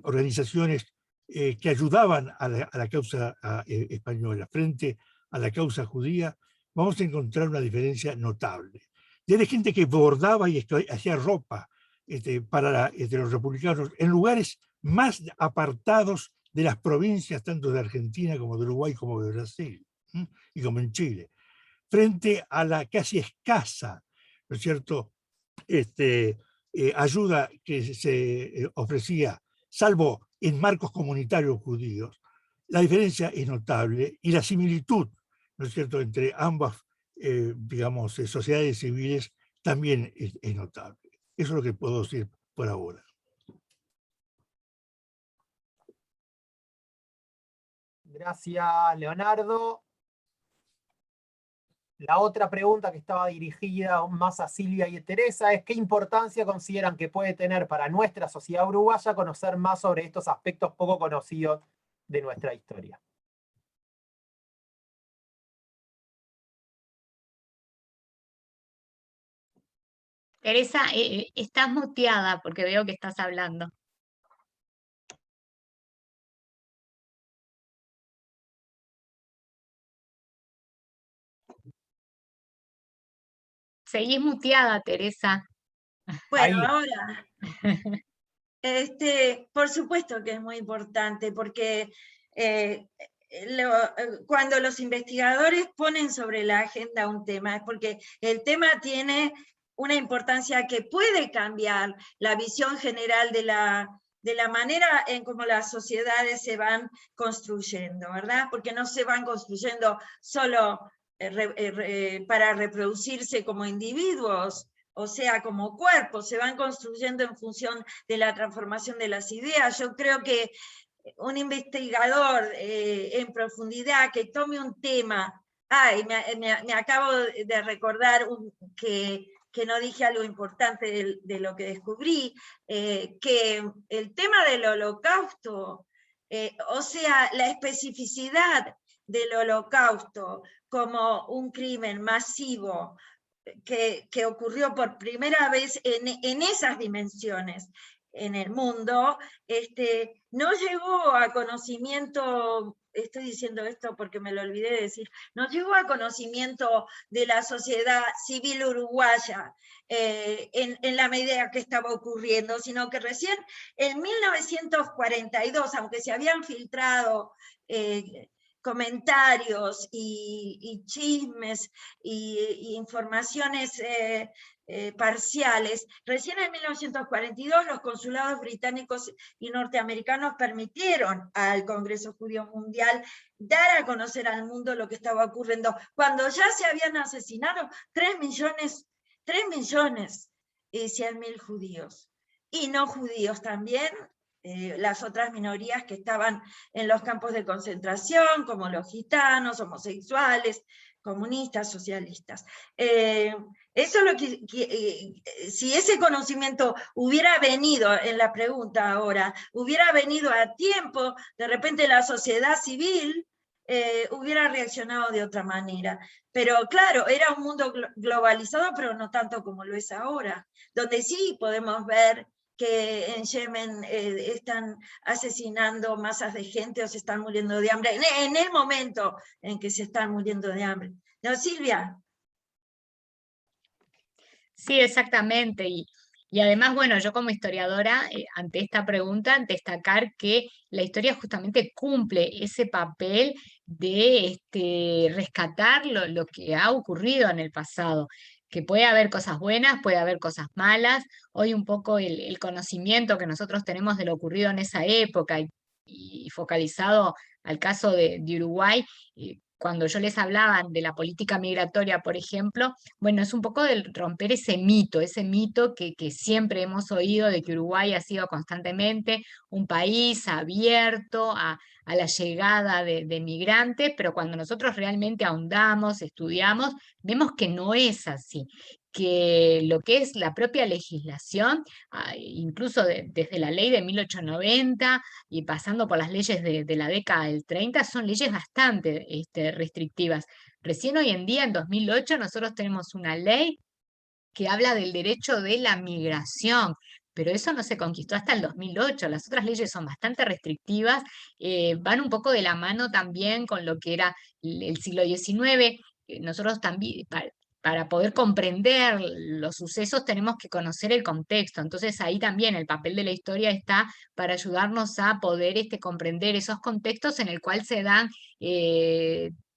organizaciones que ayudaban a la causa española frente a la causa judía, vamos a encontrar una diferencia notable. Y hay gente que bordaba y hacía ropa para los republicanos en lugares más apartados de las provincias, tanto de Argentina como de Uruguay, como de Brasil, y como en Chile, frente a la casi escasa, ¿no es cierto?, ayuda que se ofrecía, salvo en marcos comunitarios judíos. La diferencia es notable y la similitud, ¿no es cierto?, entre ambas, digamos, sociedades civiles también es notable. Eso es lo que puedo decir por ahora. Gracias, Leonardo. La otra pregunta que estaba dirigida más a Silvia y a Teresa es: ¿qué importancia consideran que puede tener para nuestra sociedad uruguaya conocer más sobre estos aspectos poco conocidos de nuestra historia? Teresa, estás muteada porque veo que estás hablando. Seguís muteada, Teresa. Bueno, Ahí. ahora, por supuesto que es muy importante, porque cuando los investigadores ponen sobre la agenda un tema, es porque el tema tiene una importancia que puede cambiar la visión general de la manera en cómo las sociedades se van construyendo, ¿verdad? Porque no se van construyendo solo para reproducirse como individuos, o sea, como cuerpos, se van construyendo en función de la transformación de las ideas. Yo creo que un investigador en profundidad que tome un tema, me acabo de recordar que no dije algo importante de lo que descubrí, que el tema del holocausto, o sea, la especificidad del holocausto como un crimen masivo que ocurrió por primera vez en esas dimensiones, en el mundo, no llegó a conocimiento, estoy diciendo esto porque me lo olvidé de decir, no llegó a conocimiento de la sociedad civil uruguaya en la medida que estaba ocurriendo, sino que recién en 1942, aunque se habían filtrado comentarios y chismes y informaciones parciales. Recién en 1942 los consulados británicos y norteamericanos permitieron al Congreso Judío Mundial dar a conocer al mundo lo que estaba ocurriendo, cuando ya se habían asesinado 3.100.000 judíos, y no judíos también, las otras minorías que estaban en los campos de concentración, como los gitanos, homosexuales, comunistas, socialistas. Eso es lo si ese conocimiento hubiera venido, en la pregunta ahora, hubiera venido a tiempo, de repente la sociedad civil hubiera reaccionado de otra manera. Pero claro, era un mundo globalizado, pero no tanto como lo es ahora, donde sí podemos ver que en Yemen están asesinando masas de gente o se están muriendo de hambre, en el momento en que se están muriendo de hambre. ¿No, Silvia? Sí, exactamente. Y además, bueno, yo como historiadora, ante esta pregunta, destacar que la historia justamente cumple ese papel de rescatar lo que ha ocurrido en el pasado, que puede haber cosas buenas, puede haber cosas malas. Hoy un poco el conocimiento que nosotros tenemos de lo ocurrido en esa época y focalizado al caso de Uruguay, cuando yo les hablaba de la política migratoria, por ejemplo, bueno, es un poco de romper ese mito que siempre hemos oído de que Uruguay ha sido constantemente un país abierto a la llegada de migrantes, pero cuando nosotros realmente ahondamos, estudiamos, vemos que no es así, que lo que es la propia legislación, incluso desde la ley de 1890 y pasando por las leyes de la década del 30, son leyes bastante restrictivas. Recién hoy en día, en 2008, nosotros tenemos una ley que habla del derecho de la migración, pero eso no se conquistó hasta el 2008. Las otras leyes son bastante restrictivas, van un poco de la mano también con lo que era el siglo XIX. Nosotros también, para poder comprender los sucesos, tenemos que conocer el contexto. Entonces ahí también el papel de la historia está para ayudarnos a poder comprender esos contextos en el cual se dan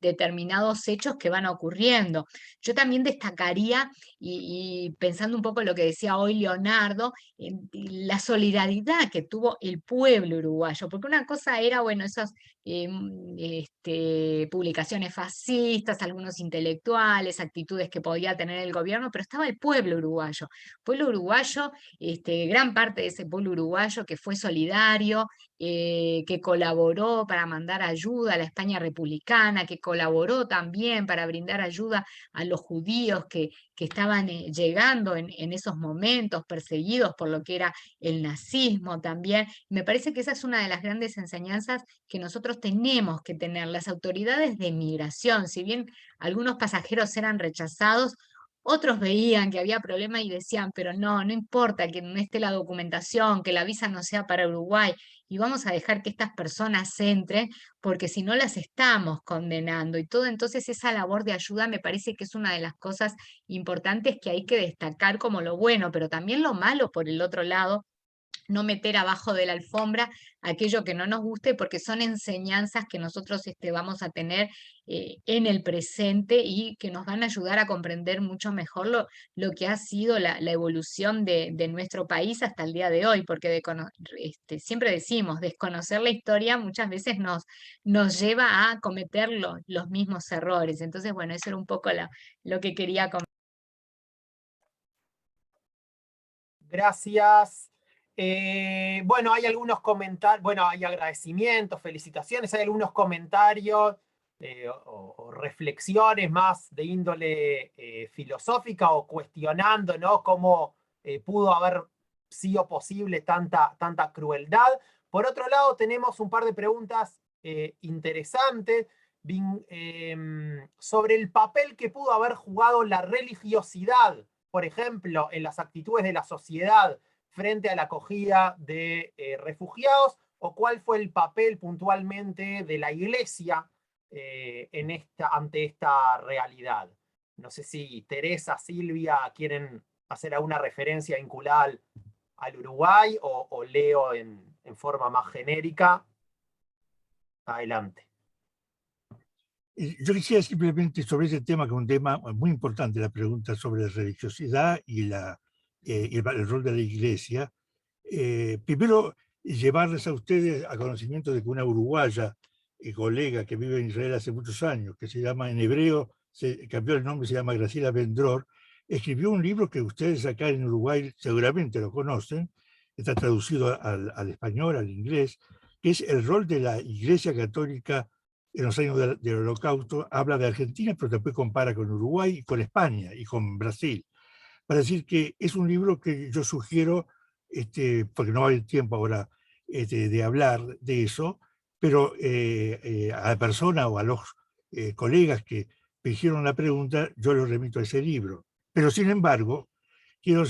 determinados hechos que van ocurriendo. Yo también destacaría, y pensando un poco en lo que decía hoy Leonardo, en la solidaridad que tuvo el pueblo uruguayo, porque una cosa era, bueno, esas publicaciones fascistas, algunos intelectuales, actitudes que podía tener el gobierno, pero estaba el pueblo uruguayo. Pueblo uruguayo, gran parte de ese pueblo uruguayo que fue solidario, que colaboró para mandar ayuda a la España republicana, que colaboró también para brindar ayuda a los judíos que estaban llegando en esos momentos, perseguidos por lo que era el nazismo también. Me parece que esa es una de las grandes enseñanzas que nosotros tenemos que tener. Las autoridades de migración, si bien algunos pasajeros eran rechazados, otros veían que había problema y decían, pero no importa que no esté la documentación, que la visa no sea para Uruguay, y vamos a dejar que estas personas entren, porque si no las estamos condenando. Y todo, entonces esa labor de ayuda me parece que es una de las cosas importantes que hay que destacar como lo bueno, pero también lo malo por el otro lado, no meter abajo de la alfombra aquello que no nos guste, porque son enseñanzas que nosotros vamos a tener en el presente y que nos van a ayudar a comprender mucho mejor lo que ha sido la evolución de nuestro país hasta el día de hoy, porque siempre decimos, desconocer la historia muchas veces nos lleva a cometer los mismos errores. Entonces, bueno, eso era un poco lo que quería comentar. Gracias. Bueno, hay algunos comentarios, bueno, hay agradecimientos, felicitaciones, hay algunos comentarios o reflexiones más de índole filosófica o cuestionando, ¿no?, cómo pudo haber sido posible tanta crueldad. Por otro lado, tenemos un par de preguntas interesantes sobre el papel que pudo haber jugado la religiosidad, por ejemplo, en las actitudes de la sociedad frente a la acogida de refugiados, o cuál fue el papel puntualmente de la Iglesia ante esta realidad. No sé si Teresa, Silvia quieren hacer alguna referencia vinculada al Uruguay, o leo en forma más genérica. Adelante. Yo quisiera simplemente sobre ese tema, que es un tema muy importante, la pregunta sobre la religiosidad y el rol de la Iglesia. Primero, llevarles a ustedes a conocimiento de que una uruguaya colega que vive en Israel hace muchos años, que se llama en hebreo, se cambió el nombre, se llama Graciela Vendror, escribió un libro que ustedes acá en Uruguay seguramente lo conocen, está traducido al español, al inglés, que es el rol de la Iglesia Católica en los años del Holocausto. Habla de Argentina, pero después compara con Uruguay, y con España y con Brasil. Para decir que es un libro que yo sugiero, porque no hay tiempo ahora de hablar de eso, pero a la persona o a los colegas que me hicieron la pregunta, yo los remito a ese libro. Pero sin embargo, quiero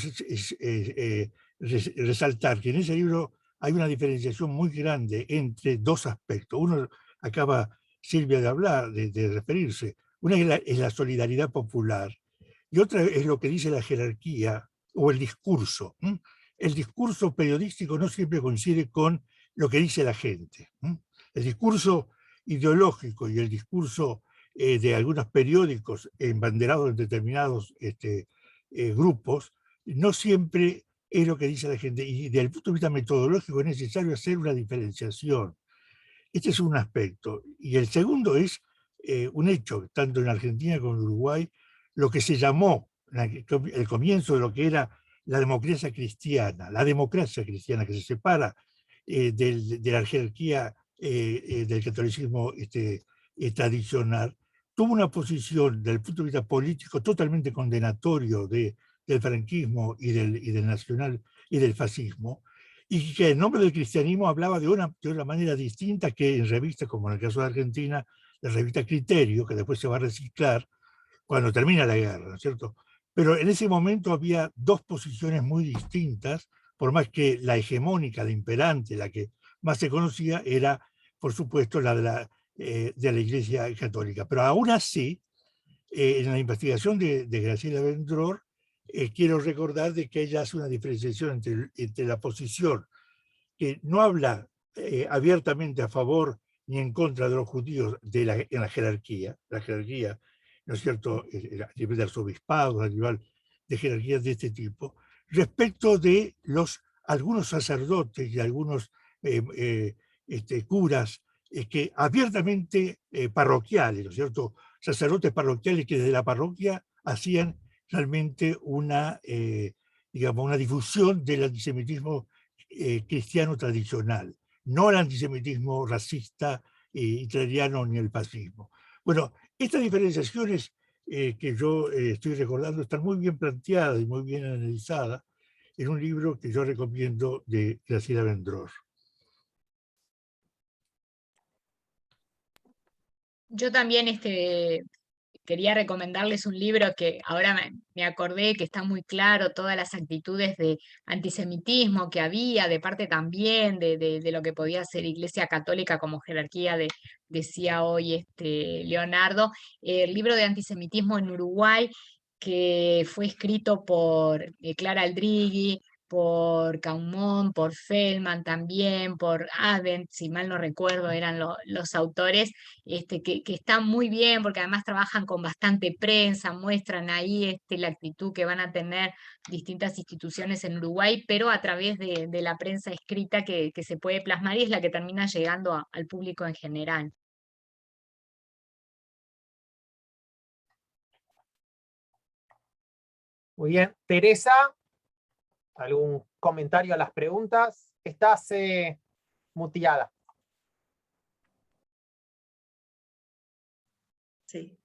resaltar que en ese libro hay una diferenciación muy grande entre dos aspectos. Uno acaba Silvia de hablar, de referirse. Una es la solidaridad popular, y otra es lo que dice la jerarquía o el discurso. El discurso periodístico no siempre coincide con lo que dice la gente. El discurso ideológico y el discurso de algunos periódicos embanderados en determinados grupos no siempre es lo que dice la gente. Y desde el punto de vista metodológico es necesario hacer una diferenciación. Este es un aspecto. Y el segundo es un hecho, tanto en Argentina como en Uruguay, lo que se llamó el comienzo de lo que era la democracia cristiana que se separa de la jerarquía del catolicismo tradicional, tuvo una posición desde el punto de vista político totalmente condenatorio del franquismo y del nacional y del fascismo, y que en nombre del cristianismo hablaba de una manera distinta que en revistas como en el caso de Argentina, la revista Criterio, que después se va a reciclar cuando termina la guerra, ¿no es cierto? Pero en ese momento había dos posiciones muy distintas, por más que la hegemónica, la imperante, la que más se conocía, era, por supuesto, la de la Iglesia Católica. Pero aún así, en la investigación de Graciela Vendror, quiero recordar de que ella hace una diferenciación entre la posición que no habla abiertamente a favor ni en contra de los judíos en la jerarquía, ¿no es cierto?, a nivel de arzobispado, a nivel de jerarquías de este tipo, respecto de algunos sacerdotes y algunos curas que abiertamente parroquiales, ¿no es cierto?, sacerdotes parroquiales que desde la parroquia hacían realmente digamos, una difusión del antisemitismo cristiano tradicional, no el antisemitismo racista, italiano ni el fascismo. Bueno, estas diferenciaciones que yo estoy recordando están muy bien planteadas y muy bien analizadas en un libro que yo recomiendo de Graciela Vendror. Yo también quería recomendarles un libro que ahora me acordé que está muy claro, todas las actitudes de antisemitismo que había, de parte también de lo que podía ser Iglesia Católica como jerarquía, decía hoy Leonardo, el libro de antisemitismo en Uruguay, que fue escrito por Clara Aldrigui, por Caumont, por Feldman también, por Arendt, si mal no recuerdo, eran los autores, que están muy bien, porque además trabajan con bastante prensa, muestran ahí la actitud que van a tener distintas instituciones en Uruguay, pero a través de la prensa escrita que se puede plasmar y es la que termina llegando al público en general. Muy bien. Teresa, ¿algún comentario a las preguntas? Estás muteada. Sí.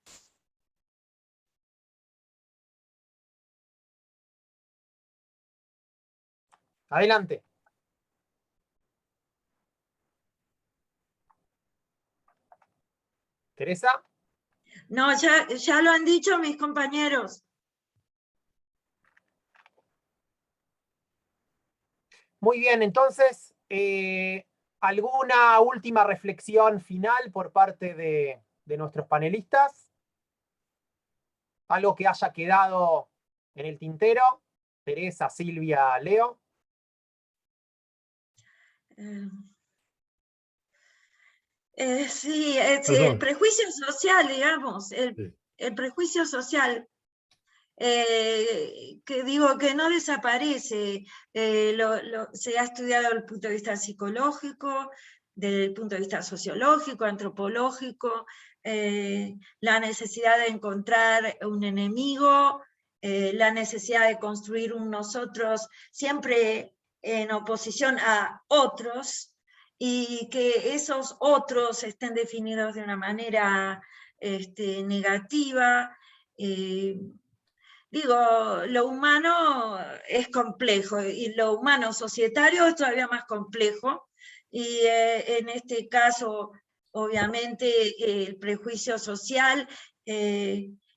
Adelante. Teresa. No, ya lo han dicho mis compañeros. Muy bien, entonces, ¿alguna última reflexión final por parte de nuestros panelistas? ¿Algo que haya quedado en el tintero? Teresa, Silvia, Leo. Sí, el Perdón. prejuicio social, digamos, Sí. el prejuicio social, que digo que no desaparece, se ha estudiado desde el punto de vista psicológico, desde el punto de vista sociológico, antropológico, la necesidad de encontrar un enemigo, la necesidad de construir un nosotros siempre en oposición a otros, y que esos otros estén definidos de una manera negativa. Digo, lo humano es complejo y lo humano societario es todavía más complejo, y en este caso, obviamente, el prejuicio social,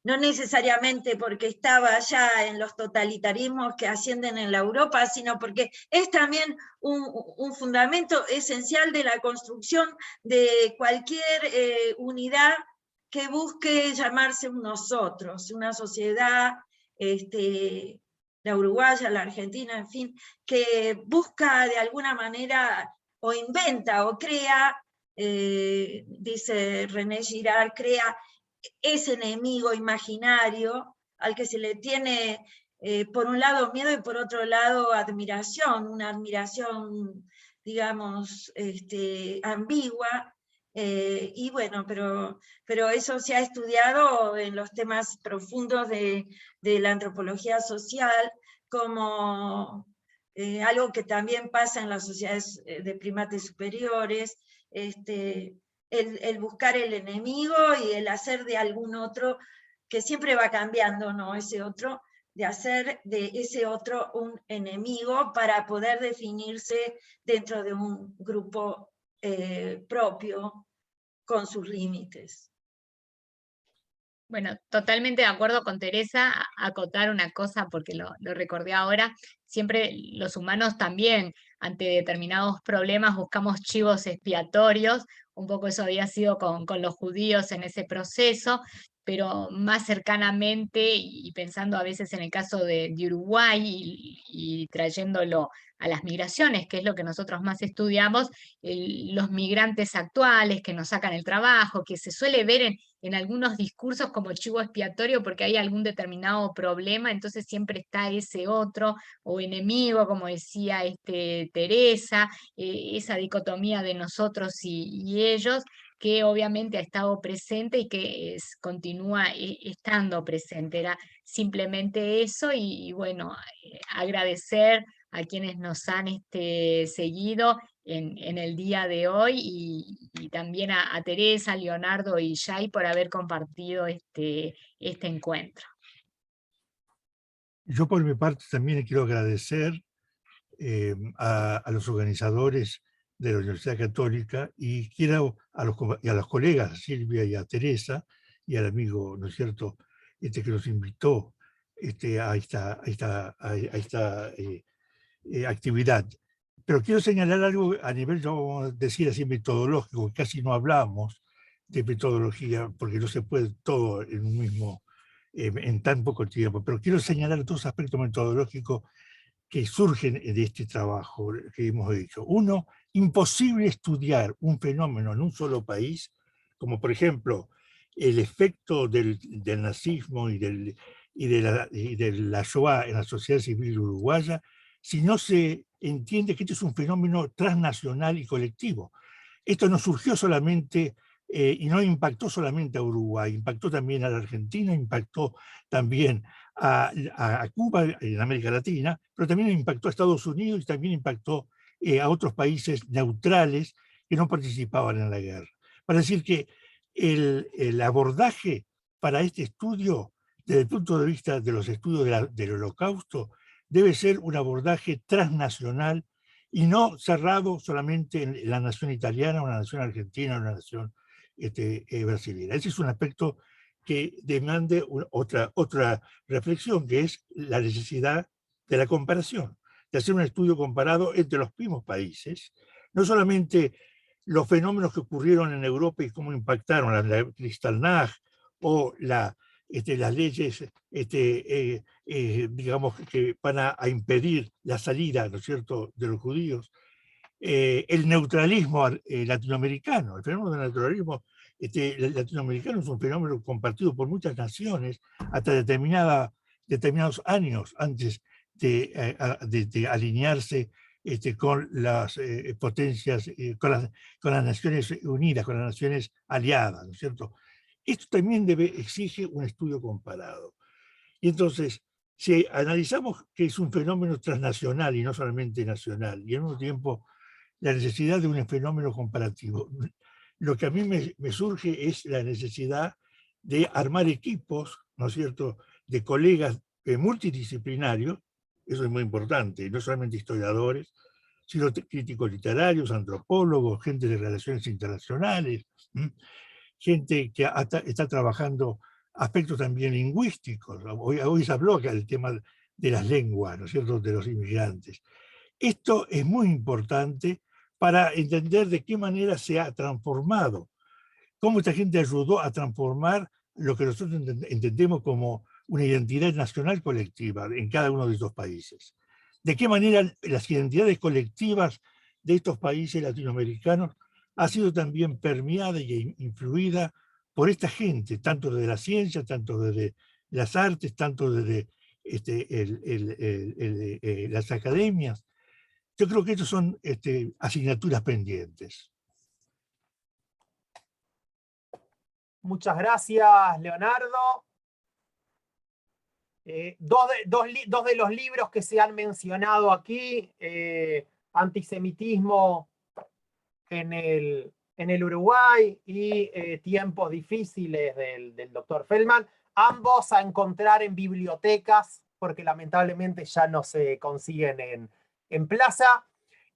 no necesariamente porque estaba ya en los totalitarismos que ascienden en la Europa, sino porque es también un fundamento esencial de la construcción de cualquier unidad que busque llamarse un nosotros, una sociedad, la uruguaya, la argentina, en fin, que busca de alguna manera, o inventa, o crea, dice René Girard, crea ese enemigo imaginario al que se le tiene, por un lado, miedo, y por otro lado, admiración, una admiración, digamos, ambigua. Y bueno, pero eso se ha estudiado en los temas profundos de la antropología social, como algo que también pasa en las sociedades de primates superiores, el buscar el enemigo y el hacer de algún otro, que siempre va cambiando, ¿no? Ese otro, de hacer de ese otro un enemigo para poder definirse dentro de un grupo propio, con sus límites. Bueno, totalmente de acuerdo con Teresa, acotar una cosa porque lo recordé ahora, siempre los humanos también ante determinados problemas buscamos chivos expiatorios, un poco eso había sido con los judíos en ese proceso, pero más cercanamente y pensando a veces en el caso de Uruguay y trayéndolo a las migraciones, que es lo que nosotros más estudiamos, los migrantes actuales que nos sacan el trabajo, que se suele ver en algunos discursos como chivo expiatorio porque hay algún determinado problema, entonces siempre está ese otro o enemigo, como decía Teresa, esa dicotomía de nosotros y ellos, que obviamente ha estado presente y que continúa estando presente. Era simplemente eso y bueno, agradecer a quienes nos han seguido en el día de hoy y también a Teresa, Leonardo y Jay por haber compartido este encuentro. Yo por mi parte también quiero agradecer a los organizadores de la Universidad Católica y quiero y a los colegas, a Silvia y a Teresa, y al amigo, ¿no es cierto?, que nos invitó a esta actividad. Pero quiero señalar algo a nivel, vamos a decir así, metodológico, que casi no hablamos de metodología, porque no se puede todo en un mismo, en tan poco tiempo, pero quiero señalar dos aspectos metodológicos que surgen de este trabajo que hemos hecho. Uno, imposible estudiar un fenómeno en un solo país, como por ejemplo el efecto del nazismo y de la Shoah en la sociedad civil uruguaya, si no se entiende que este es un fenómeno transnacional y colectivo. Esto no surgió solamente y no impactó solamente a Uruguay, impactó también a la Argentina, impactó también a Cuba en América Latina, pero también impactó a Estados Unidos y también impactó a otros países neutrales que no participaban en la guerra. Para decir que el abordaje para este estudio, desde el punto de vista de los estudios del Holocausto, debe ser un abordaje transnacional y no cerrado solamente en la nación italiana, una nación argentina, una nación brasileña. Ese es un aspecto que demande otra reflexión, que es la necesidad de la comparación, de hacer un estudio comparado entre los mismos países, no solamente los fenómenos que ocurrieron en Europa y cómo impactaron la Kristallnacht o las leyes, digamos, que van a impedir la salida, ¿no es cierto?, de los judíos, el neutralismo latinoamericano. El fenómeno del neutralismo latinoamericano es un fenómeno compartido por muchas naciones hasta determinados años antes de alinearse con las potencias, con las Naciones Unidas, con las Naciones Aliadas, ¿no es cierto? Esto también exige un estudio comparado. Y entonces, si analizamos que es un fenómeno transnacional y no solamente nacional, y al mismo tiempo la necesidad de un fenómeno comparativo, lo que a mí me surge es la necesidad de armar equipos, ¿no es cierto?, de colegas multidisciplinarios. Eso es muy importante, no solamente historiadores, sino críticos literarios, antropólogos, gente de relaciones internacionales, gente que está trabajando aspectos también lingüísticos. Hoy se habló acá del tema de las lenguas, ¿no es cierto?, de los inmigrantes. Esto es muy importante para entender de qué manera se ha transformado, cómo esta gente ayudó a transformar lo que nosotros entendemos como una identidad nacional colectiva en cada uno de estos países. De qué manera las identidades colectivas de estos países latinoamericanos ha sido también permeada y influida por esta gente, tanto desde la ciencia, tanto desde las artes, tanto desde las academias. Yo creo que estas son asignaturas pendientes. Muchas gracias, Leonardo. Dos de los libros que se han mencionado aquí, Antisemitismo en el Uruguay y Tiempos difíciles del doctor Feldman, ambos a encontrar en bibliotecas, porque lamentablemente ya no se consiguen en plaza.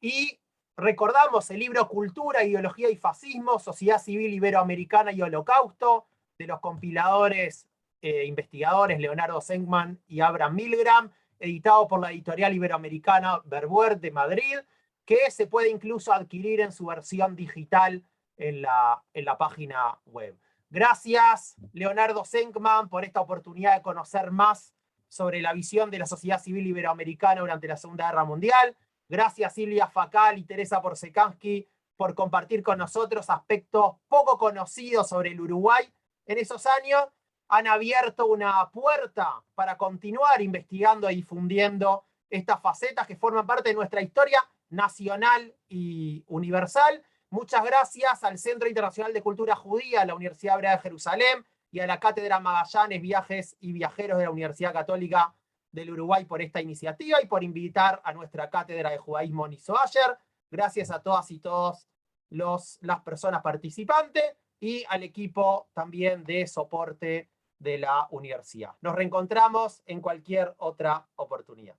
Y recordamos el libro Cultura, Ideología y Fascismo, Sociedad Civil Iberoamericana y Holocausto, de los compiladores investigadores Leonardo Senkman y Abraham Milgram, editado por la editorial iberoamericana Verbuer de Madrid, que se puede incluso adquirir en su versión digital en la página web. Gracias, Leonardo Senkman, por esta oportunidad de conocer más sobre la visión de la sociedad civil iberoamericana durante la Segunda Guerra Mundial. Gracias, Silvia Facal y Teresa Porsekansky, por compartir con nosotros aspectos poco conocidos sobre el Uruguay en esos años. Han abierto una puerta para continuar investigando y difundiendo estas facetas que forman parte de nuestra historia nacional y universal. Muchas gracias al Centro Internacional de Cultura Judía, a la Universidad Hebrea de Jerusalén y a la Cátedra Magallanes, Viajes y Viajeros de la Universidad Católica del Uruguay por esta iniciativa y por invitar a nuestra Cátedra de Judaísmo Niso Asher. Gracias a todas y todos las personas participantes y al equipo también de soporte de la universidad. Nos reencontramos en cualquier otra oportunidad.